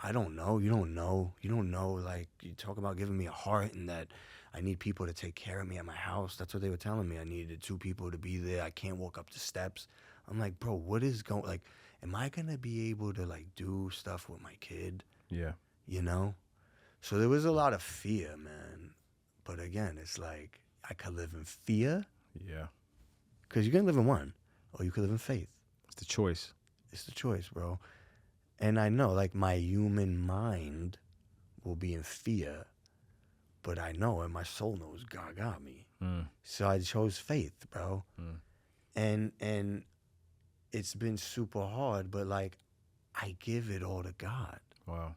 I don't know. You don't know. You don't know. Like, you talk about giving me a heart and that I need people to take care of me at my house. That's what they were telling me. I needed 2 people to be there. I can't walk up the steps. I'm like, bro, what is going, like, am I gonna be able to like do stuff with my kid? Yeah. You know? So there was a lot of fear, man. But again, it's like I could live in fear Yeah. because you can live in one, or you could live in faith. It's the choice. It's the choice, bro. And I know, like, my human mind will be in fear, but I know, and my soul knows God got me. So I chose faith, bro. And it's been super hard, but like, I give it all to God. Wow.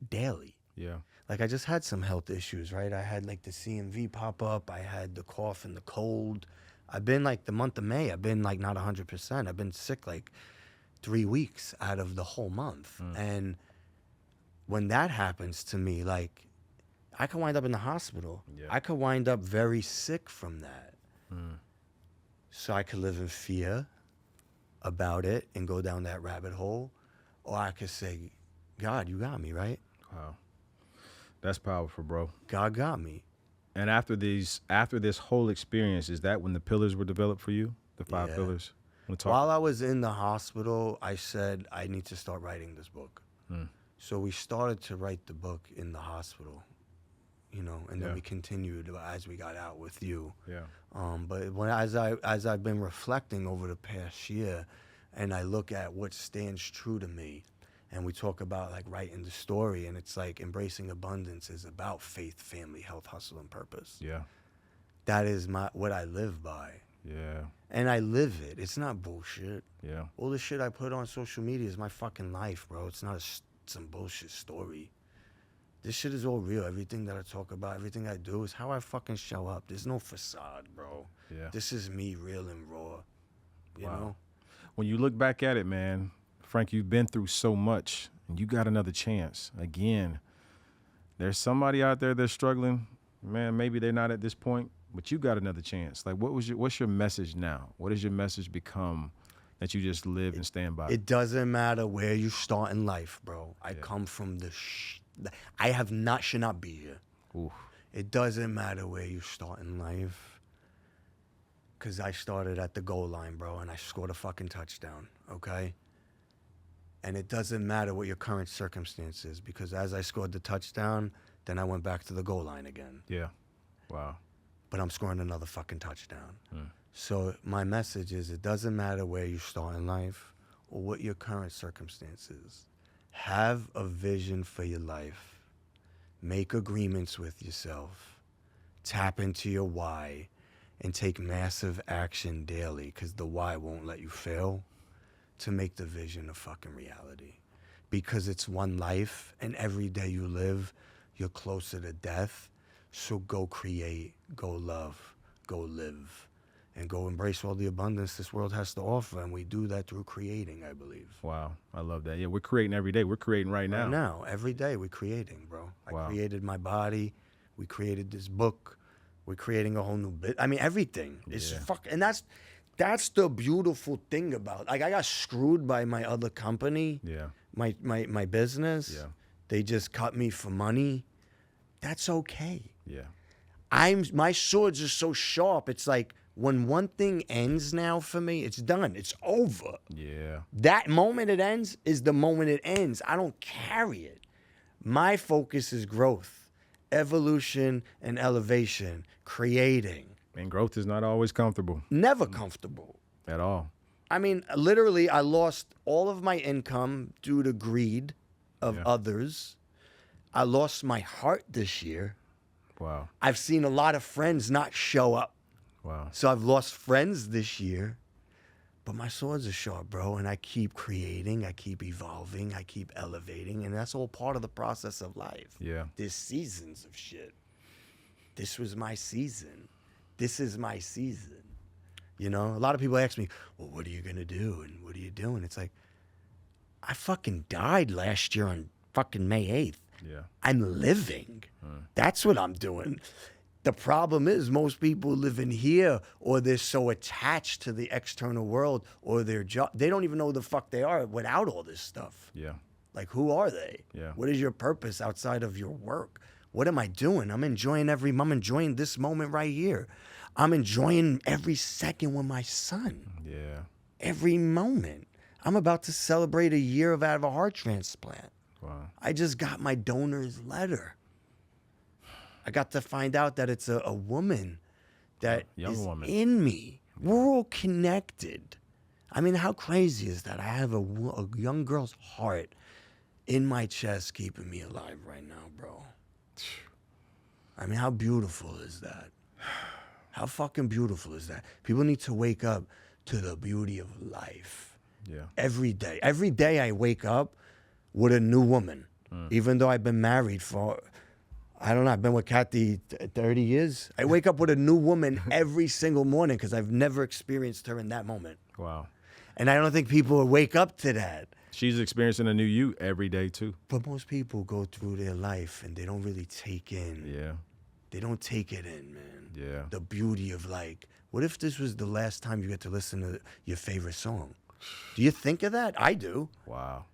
Daily. Yeah. Like, I just had some health issues, right? I had like the CMV pop up. I had the cough and the cold. I've been like the month of May, I've been like not 100%. I've been sick like 3 weeks out of the whole month. And when that happens to me, like, I could wind up in the hospital. Yeah. I could wind up very sick from that. So I could live in fear about it and go down that rabbit hole. Or I could say, God, you got me, right? Wow. That's powerful, bro. God got me. And after this whole experience, is that when the pillars were developed for you? The 5 Yeah. pillars? While I was in the hospital, I said, I need to start writing this book. So we started to write the book in the hospital, you know, and then Yeah. we continued as we got out with you. Yeah. But as I've been reflecting over the past year, and I look at what stands true to me, and we talk about like writing the story, and it's like embracing abundance is about faith, family, health, hustle, and purpose. Yeah. That is what I live by, Yeah. and I live it. It's not bullshit. Yeah. All the shit I put on social media is my fucking life, bro. It's not some bullshit story. This shit is all real. Everything that I talk about, everything I do is how I fucking show up. There's no facade, bro. Yeah. This is me, real and raw. You know? When you look back at it, man, Frank, you've been through so much, and you got another chance. Again, there's somebody out there that's struggling. Man, maybe they're not at this point, but you got another chance. Like, what's your message now? What has your message become that you just live and stand by? It doesn't matter where you start in life, bro. I come from I should not be here. Oof. It doesn't matter where you start in life. Because I started at the goal line, bro, and I scored a fucking touchdown, okay? And it doesn't matter what your current circumstance is, because as I scored the touchdown, then I went back to the goal line again. Yeah. Wow. But I'm scoring another fucking touchdown. So my message is, it doesn't matter where you start in life or what your current circumstance is. Have a vision for your life. Make agreements with yourself. Tap into your why and take massive action daily, because the why won't let you fail, to make the vision a fucking reality. Because it's one life, and every day you live, you're closer to death. So go create, go love, go live, and go embrace all the abundance this world has to offer. And we do that through creating, I believe. Wow. I love that. Yeah, we're creating every day. We're creating right now. Right now, every day we're creating, bro. Wow. I created my body. We created this book. We're creating a whole new bit. I mean, everything is and that's the beautiful thing about, like, I got screwed by my other company. Yeah. My business. Yeah. They just cut me for money. That's okay. Yeah. My swords are so sharp. It's like, when one thing ends now for me, it's done. It's over. Yeah. That moment it ends is the moment it ends. I don't carry it. My focus is growth, evolution, and elevation, creating. And growth is not always comfortable Never comfortable. at all. I mean, literally, I lost all of my income due to greed of others. I lost my heart this year. Wow. I've seen a lot of friends not show up. Wow. So I've lost friends this year. But my swords are sharp, bro, and I keep creating, I keep evolving, I keep elevating, and that's all part of the process of life. Yeah. There's seasons of shit. This was my season. This is my season. You know, a lot of people ask me, well, what are you going to do? And what are you doing? It's like, I fucking died last year on fucking May 8th. Yeah. I'm living. That's what I'm doing. The problem is most people live in here, or they're so attached to the external world or their job. They don't even know who the fuck they are without all this stuff. Yeah. Like, who are they? Yeah. What is your purpose outside of your work? What am I doing? I'm enjoying this moment right here. I'm enjoying every second with my son. Yeah. Every moment. I'm about to celebrate a year out of a heart transplant. Wow. I just got my donor's letter. I got to find out that it's a woman that Young is woman. in me. We're all connected. I mean, how crazy is that? I have a young girl's heart in my chest keeping me alive right now, bro. I mean, how beautiful is that? How fucking beautiful is that? People need to wake up to the beauty of life. Yeah. Every day. Every day I wake up with a new woman. Even though I've been married for, I don't know, I've been with Kathy 30 years. I wake up with a new woman every single morning because I've never experienced her in that moment. Wow. And I don't think people wake up to that. She's experiencing a new you every day too. But most people go through their life and they don't really take in. Yeah. They don't take it in, man. Yeah. The beauty of, like, what if this was the last time you get to listen to your favorite song? Do you think of that? I do. Wow.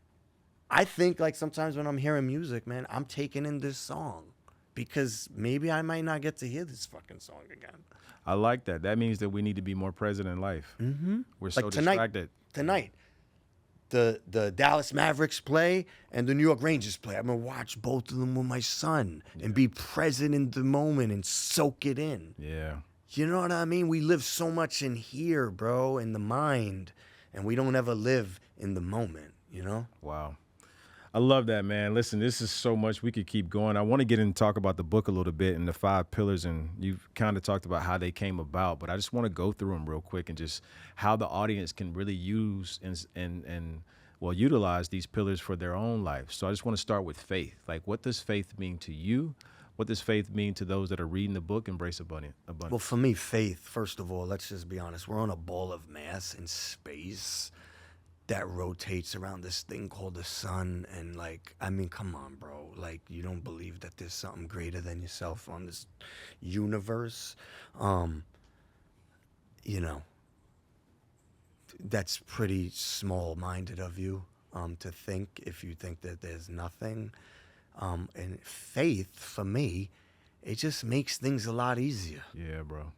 I think, like, sometimes when I'm hearing music, man, I'm taking in this song because maybe I might not get to hear this fucking song again. I like that. That means that we need to be more present in life. Mm-hmm. We're Like so tonight, distracted. Tonight, the Dallas Mavericks play and the New York Rangers play. I'm going to watch both of them with my son and be present in the moment and soak it in. Yeah. You know what I mean? We live so much in here, bro, in the mind, and we don't ever live in the moment, you know? Wow. I love that, man. Listen, this is so much. We could keep going. I want to get in and talk about the book a little bit and the 5 pillars, and you've kind of talked about how they came about, but I just want to go through them real quick and just how the audience can really use and utilize these pillars for their own life. So I just want to start with faith. Like, what does faith mean to you? What does faith mean to those that are reading the book, Embrace Abundance? Well, for me, faith, first of all, let's just be honest. We're on a ball of mass in space that rotates around this thing called the sun. And, like, I mean, come on, bro. Like, you don't believe that there's something greater than yourself on this universe? You know, that's pretty small-minded of you to think, if you think that there's nothing. And faith, for me, it just makes things a lot easier. Yeah, bro.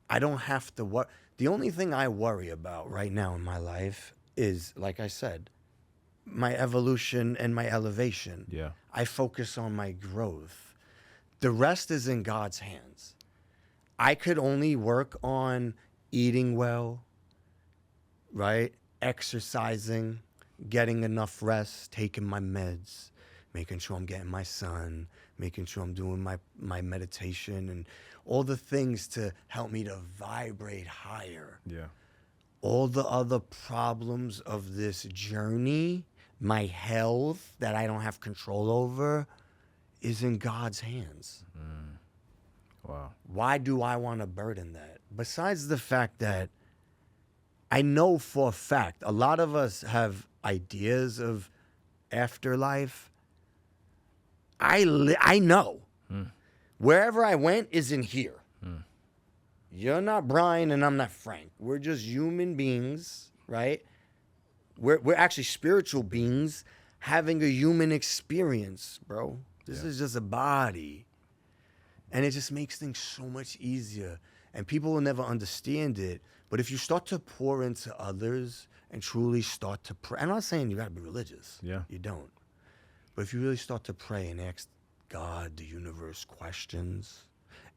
I don't have to worry. The only thing I worry about right now in my life is, like I said, my evolution and my elevation. Yeah. I focus on my growth. The rest is in God's hands. I could only work on eating well, right? Exercising, getting enough rest, taking my meds, making sure I'm getting my sun, making sure I'm doing my meditation and all the things to help me to vibrate higher. Yeah. All the other problems of this journey, my health that I don't have control over, is in God's hands. Wow. Why do I want to burden that? Besides the fact that I know for a fact, a lot of us have ideas of afterlife. I know. Wherever I went isn't here. You're not Brian and I'm not Frank. We're just human beings, right? We're actually spiritual beings having a human experience, bro. This is just a body. And it just makes things so much easier. And people will never understand it. But if you start to pour into others and truly start to pray, I'm not saying you got to be religious. Yeah. You don't. But if you really start to pray and ask God, the universe, questions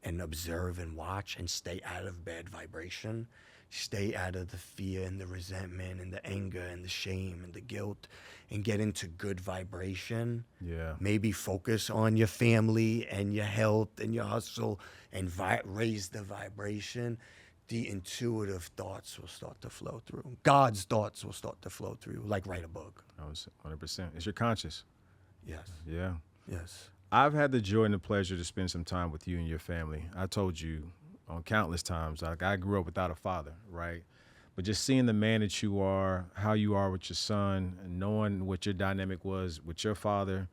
and observe and watch and stay out of bad vibration, stay out of the fear and the resentment and the anger and the shame and the guilt and get into good vibration. Yeah. Maybe focus on your family and your health and your hustle and raise the vibration. The intuitive thoughts will start to flow through. God's thoughts will start to flow through, like write a book. I was 100%. It's your conscious. Yes. Yeah. Yes. I've had the joy and the pleasure to spend some time with you and your family. I told you on countless times, like, I grew up without a father, right? But just seeing the man that you are, how you are with your son, and knowing what your dynamic was with your father,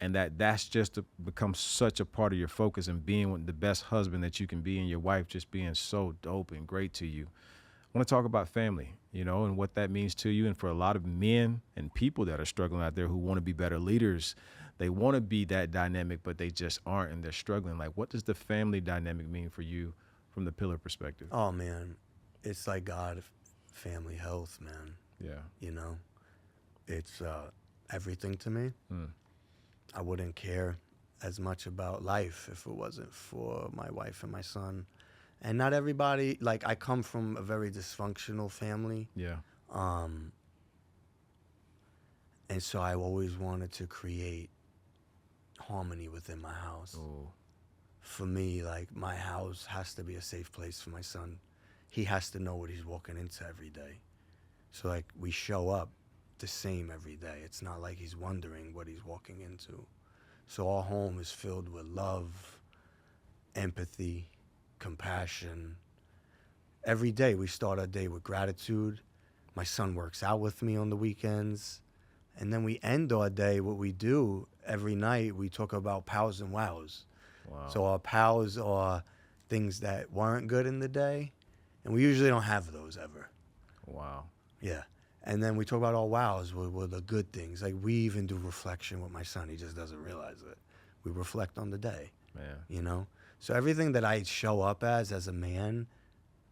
and that's just to become such a part of your focus and being the best husband that you can be, and your wife just being so dope and great to you. I want to talk about family, and what that means to you. And for a lot of men and people that are struggling out there who want to be better leaders, they want to be that dynamic, but they just aren't, and they're struggling. Like, what does the family dynamic mean for you from the pillar perspective? Oh man, it's like God, family, health, man. Yeah. You know, it's everything to me. I wouldn't care as much about life if it wasn't for my wife and my son. And not everybody, like, I come from a very dysfunctional family. Yeah. And so I always wanted to create harmony within my house. Oh. For me, like, my house has to be a safe place for my son. He has to know what he's walking into every day. So, like, we show up the same every day. It's not like he's wondering what he's walking into. So our home is filled with love, empathy, compassion. Every day we start our day with gratitude. My son works out with me on the weekends. And then we end our day, what we do every night, we talk about pows and wows. Wow. So our pows are things that weren't good in the day, and we usually don't have those ever. Wow. Yeah. And then we talk about our wows with the good things. Like, we even do reflection with my son. He just doesn't realize it. We reflect on the day, Man. So everything that I show up as a man,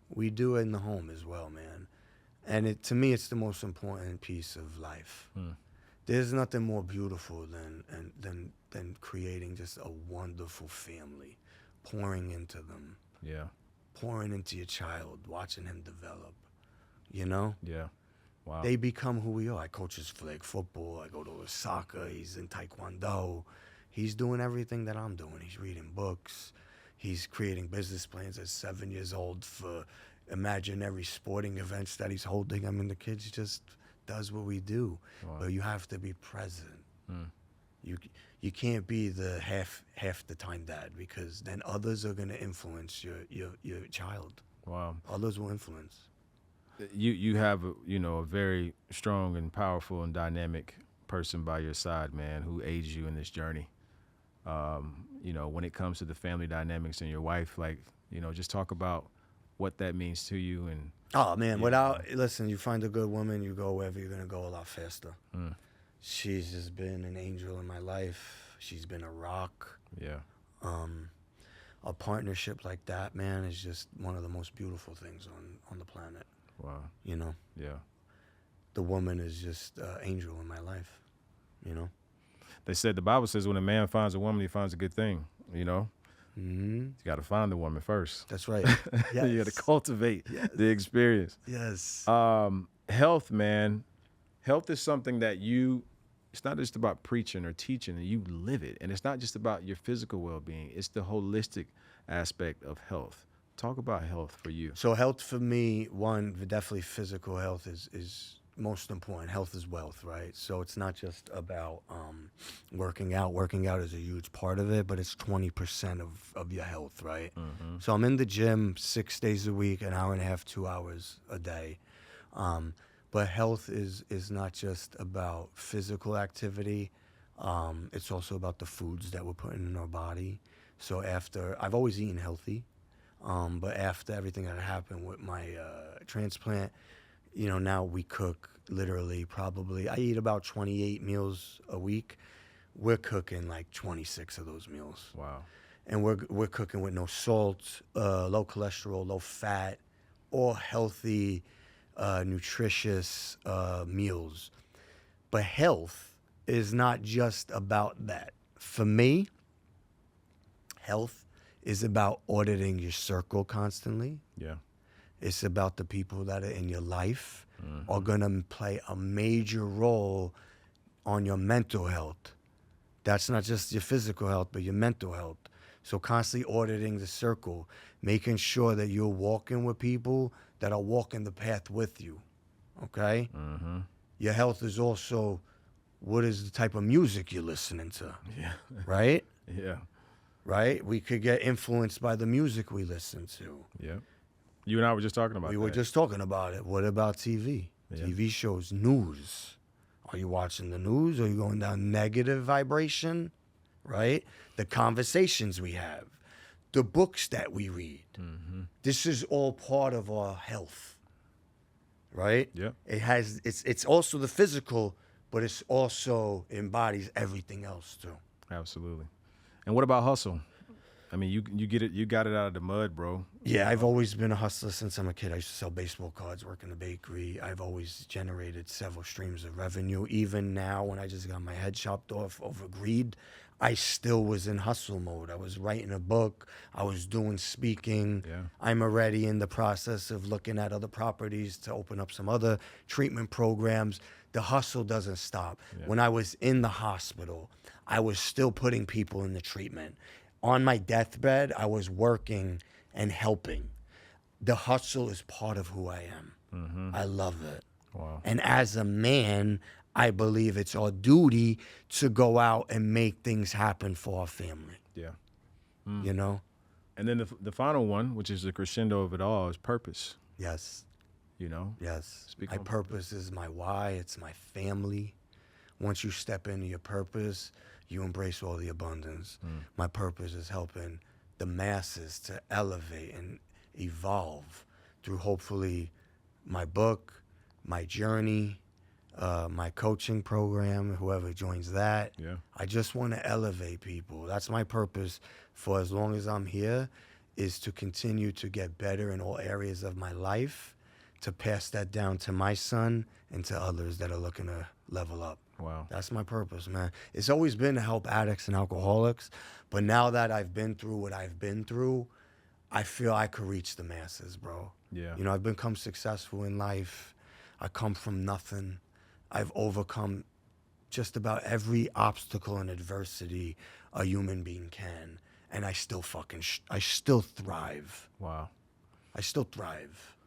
we do it in the home as well, man. And to me, it's the most important piece of life. There's nothing more beautiful than creating just a wonderful family, pouring into them, Yeah. pouring into your child, watching him develop, Yeah. Wow. They become who we are. I coach his flag football. I go to his soccer. He's in taekwondo. He's doing everything that I'm doing. He's reading books. He's creating business plans at 7 years old for imaginary sporting events that he's holding. I mean, the kid just does what we do. Wow. But you have to be present. You can't be the half the time dad, because then others are going to influence your child. Wow. Others will influence. You have a very strong and powerful and dynamic person by your side, man, who aids you in this journey. When it comes to the family dynamics and your wife, like, just talk about what that means to you. And oh man, listen, you find a good woman, you go wherever you're gonna go a lot faster. She's just been an angel in my life. She's been a rock. Yeah. A partnership like that, man, is just one of the most beautiful things on the planet. Wow. Yeah. The woman is just an angel in my life. They said, the Bible says when a man finds a woman, he finds a good thing. You got to find the woman first. That's right. Yes. You got to cultivate the experience. Yes. Health, man. Health is something that it's not just about preaching or teaching, and you live it. And it's not just about your physical well-being. It's the holistic aspect of health. Talk about health for you. So health for me, one, definitely physical health is most important. Health is wealth, right? So it's not just about working out. Working out is a huge part of it, but it's 20% of your health, right? So I'm in the gym 6 days a week, an hour and a half, 2 hours a day. But health is not just about physical activity. It's also about the foods that we're putting in our body. So I've always eaten healthy. But after everything that happened with my transplant, now we cook literally probably, I eat about 28 meals a week. We're cooking like 26 of those meals. Wow. And we're cooking with no salt, low cholesterol, low fat, all healthy, nutritious meals. But health is not just about that. For me, health is about auditing your circle constantly. Yeah. It's about the people that are in your life are going to play a major role on your mental health. That's not just your physical health, but your mental health. So constantly auditing the circle, making sure that you're walking with people that are walking the path with you, okay? Your health is also, what is the type of music you're listening to, Yeah. right? Yeah. Right? We could get influenced by the music we listen to. Yeah. You and I were just talking about that. We were just talking about it. What about TV? Yeah. TV shows, news. Are you watching the news? Are you going down negative vibration? right? The conversations we have, the books that we read. This is all part of our health, right? Yeah. It's also the physical, but it's also embodies everything else too. Absolutely. And what about hustle? I mean, you get it. You got it out of the mud, bro. Yeah, I've always been a hustler since I'm a kid. I used to sell baseball cards, work in the bakery. I've always generated several streams of revenue. Even now, when I just got my head chopped off over greed, I still was in hustle mode. I was writing a book. I was doing speaking. Yeah. I'm already in the process of looking at other properties to open up some other treatment programs. The hustle doesn't stop. Yeah. When I was in the hospital, I was still putting people in the treatment. On my deathbed, I was working and helping. The hustle is part of who I am. I love it. Wow. And as a man, I believe it's our duty to go out and make things happen for our family. Yeah. You know? And then the final one, which is the crescendo of it all, is purpose. Yes. You know. Yes. Speak My on purpose is my why. It's my family. Once you step into your purpose, you embrace all the abundance. My purpose is helping the masses to elevate and evolve through hopefully my book, my journey, my coaching program, whoever joins that. Yeah. I just want to elevate people. That's my purpose for as long as I'm here, is to continue to get better in all areas of my life, to pass that down to my son and to others that are looking to level up. Wow. That's my purpose, man. It's always been to help addicts and alcoholics, but now that I've been through what I've been through, I feel I could reach the masses, bro. Yeah. You know, I've become successful in life. I come from nothing. I've overcome just about every obstacle and adversity a human being can, and I still I still thrive. Wow. I still thrive.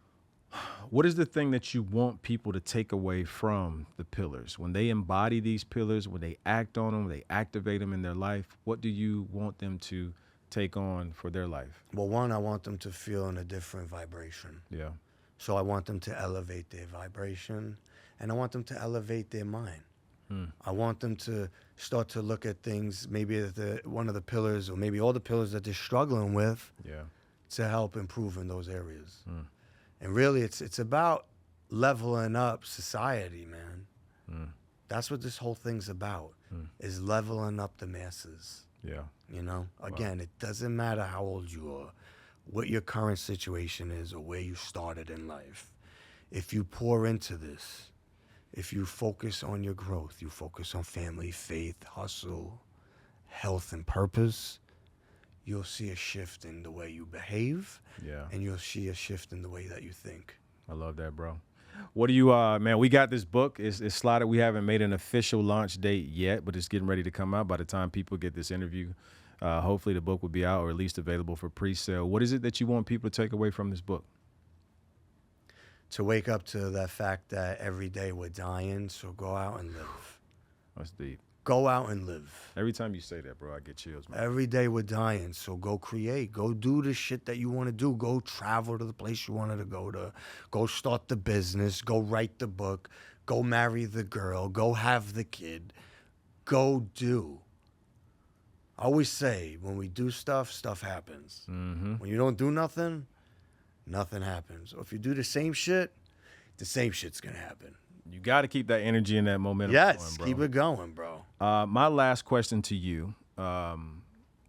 What is the thing that you want people to take away from the pillars? When they embody these pillars, when they act on them, they activate them in their life, what do you want them to take on for their life? Well, one, I want them to feel in a different vibration. Yeah. So I want them to elevate their vibration, and I want them to elevate their mind. I want them to start to look at things, maybe one of the pillars, or maybe all the pillars that they're struggling with, Yeah. to help improve in those areas. And really, it's about leveling up society, man. That's what this whole thing's about, is leveling up the masses. Yeah. You know, again, it doesn't matter how old you are, what your current situation is, or where you started in life. If you pour into this, if you focus on your growth, you focus on family, faith, hustle, health, and purpose, you'll see a shift in the way you behave, Yeah. and you'll see a shift in the way that you think. I love that, bro. What do you, man, we got this book. It's slotted. We haven't made an official launch date yet, but it's getting ready to come out by the time people get this interview. Hopefully the book will be out, or at least available for pre-sale. What is it that you want people to take away from this book? To wake up to that fact that every day we're dying, so go out and live. That's deep. Go out and live. Every time you say that, bro, I get chills, man. Every day we're dying, so go create. Go do the shit that you want to do. Go travel to the place you wanted to go to. Go start the business. Go write the book. Go marry the girl. Go have the kid. Go do. I always say, when we do stuff, stuff happens. When you don't do nothing, nothing happens. Or if you do the same shit's going to happen. You got to keep that energy and that momentum Yes, going, bro. keep it going, bro. My last question to you,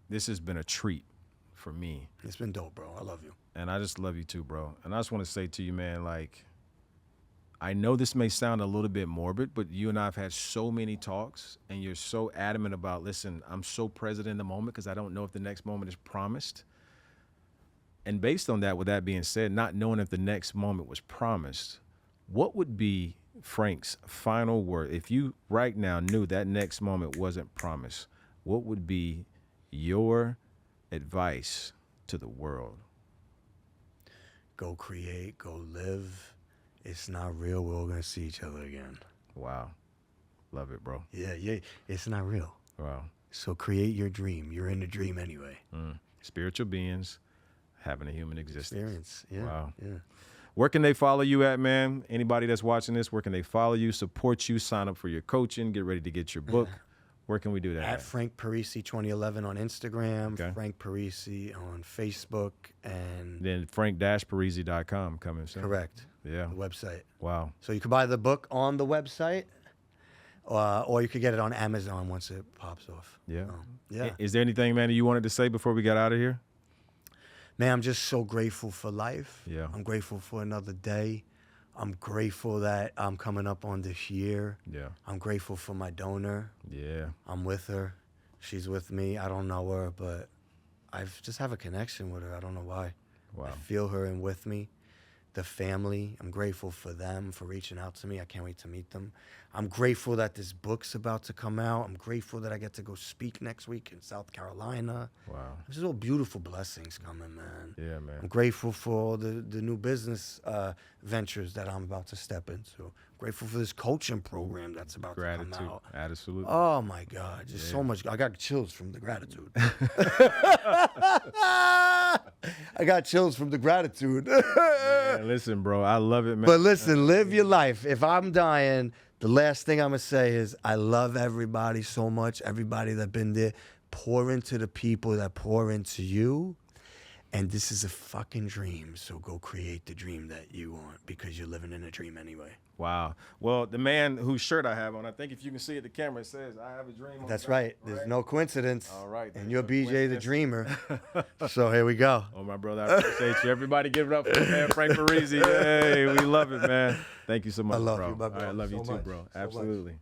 this has been a treat for me. It's been dope, bro. I love you. And I just love you too, bro. And I just want to say to you, man, like, I know this may sound a little bit morbid, but you and I have had so many talks, and you're so adamant about, listen, I'm so present in the moment because I don't know if the next moment is promised. And based on that, with that being said, not knowing if the next moment was promised, what would be Frank's final word? If you right now knew that next moment wasn't promised, what would be your advice to the world? Go create, go live. It's not real. We're all going to see each other again. Wow. Love it, bro. Yeah. It's not real. Wow. So create your dream. You're in the dream anyway. Spiritual beings having a human existence. Experience. Yeah. Wow. Yeah. Where can they follow you at, man? Anybody that's watching this, where can they follow you, support you, sign up for your coaching, get ready to get your book? Where can we do that? At Frank Parisi 2011 on Instagram, Okay. Frank Parisi on Facebook, and Then frank-parisi.com coming soon. correct, Yeah. the website. Wow. So you could buy the book on the website, or you could get it on Amazon once it pops off. Yeah. Yeah. Is there anything, man, that you wanted to say before we got out of here? Man, I'm just so grateful for life. Yeah. I'm grateful for another day. I'm grateful that I'm coming up on this year. Yeah. I'm grateful for my donor. Yeah. I'm with her. She's with me. I don't know her, but I just have a connection with her. I don't know why. Wow. I feel her and with me. The family, I'm grateful for them, for reaching out to me. I can't wait to meet them. I'm grateful that this book's about to come out. I'm grateful that I get to go speak next week in South Carolina. Wow. There's all beautiful blessings coming, man. Yeah, I'm man. grateful for all the new business ventures that I'm about to step into. Grateful for this coaching program that's about to Gratitude. come out. Absolutely. Oh my God, just so much. I got chills from the gratitude. I got chills from the gratitude. Man, listen, bro, I love it, man. But listen, live your life. If I'm dying, the last thing I'm going to say is I love everybody so much, everybody that been there. Pour into the people that pour into you. And this is a fucking dream, so go create the dream that you want because you're living in a dream anyway. Wow. Well, the man whose shirt I have on, I think if you can see it, the camera, it says, I have a dream. On That's the back, right. There's no coincidence. All right. And there's you're no BJ the coincidence. Dreamer. So here we go. Oh, my brother, I appreciate you. Everybody give it up for the man, Frank Parisi. Hey, we love it, man. Thank you so much, I love bro. you, my All right, I bro, love you so too, much, bro. so much. Absolutely.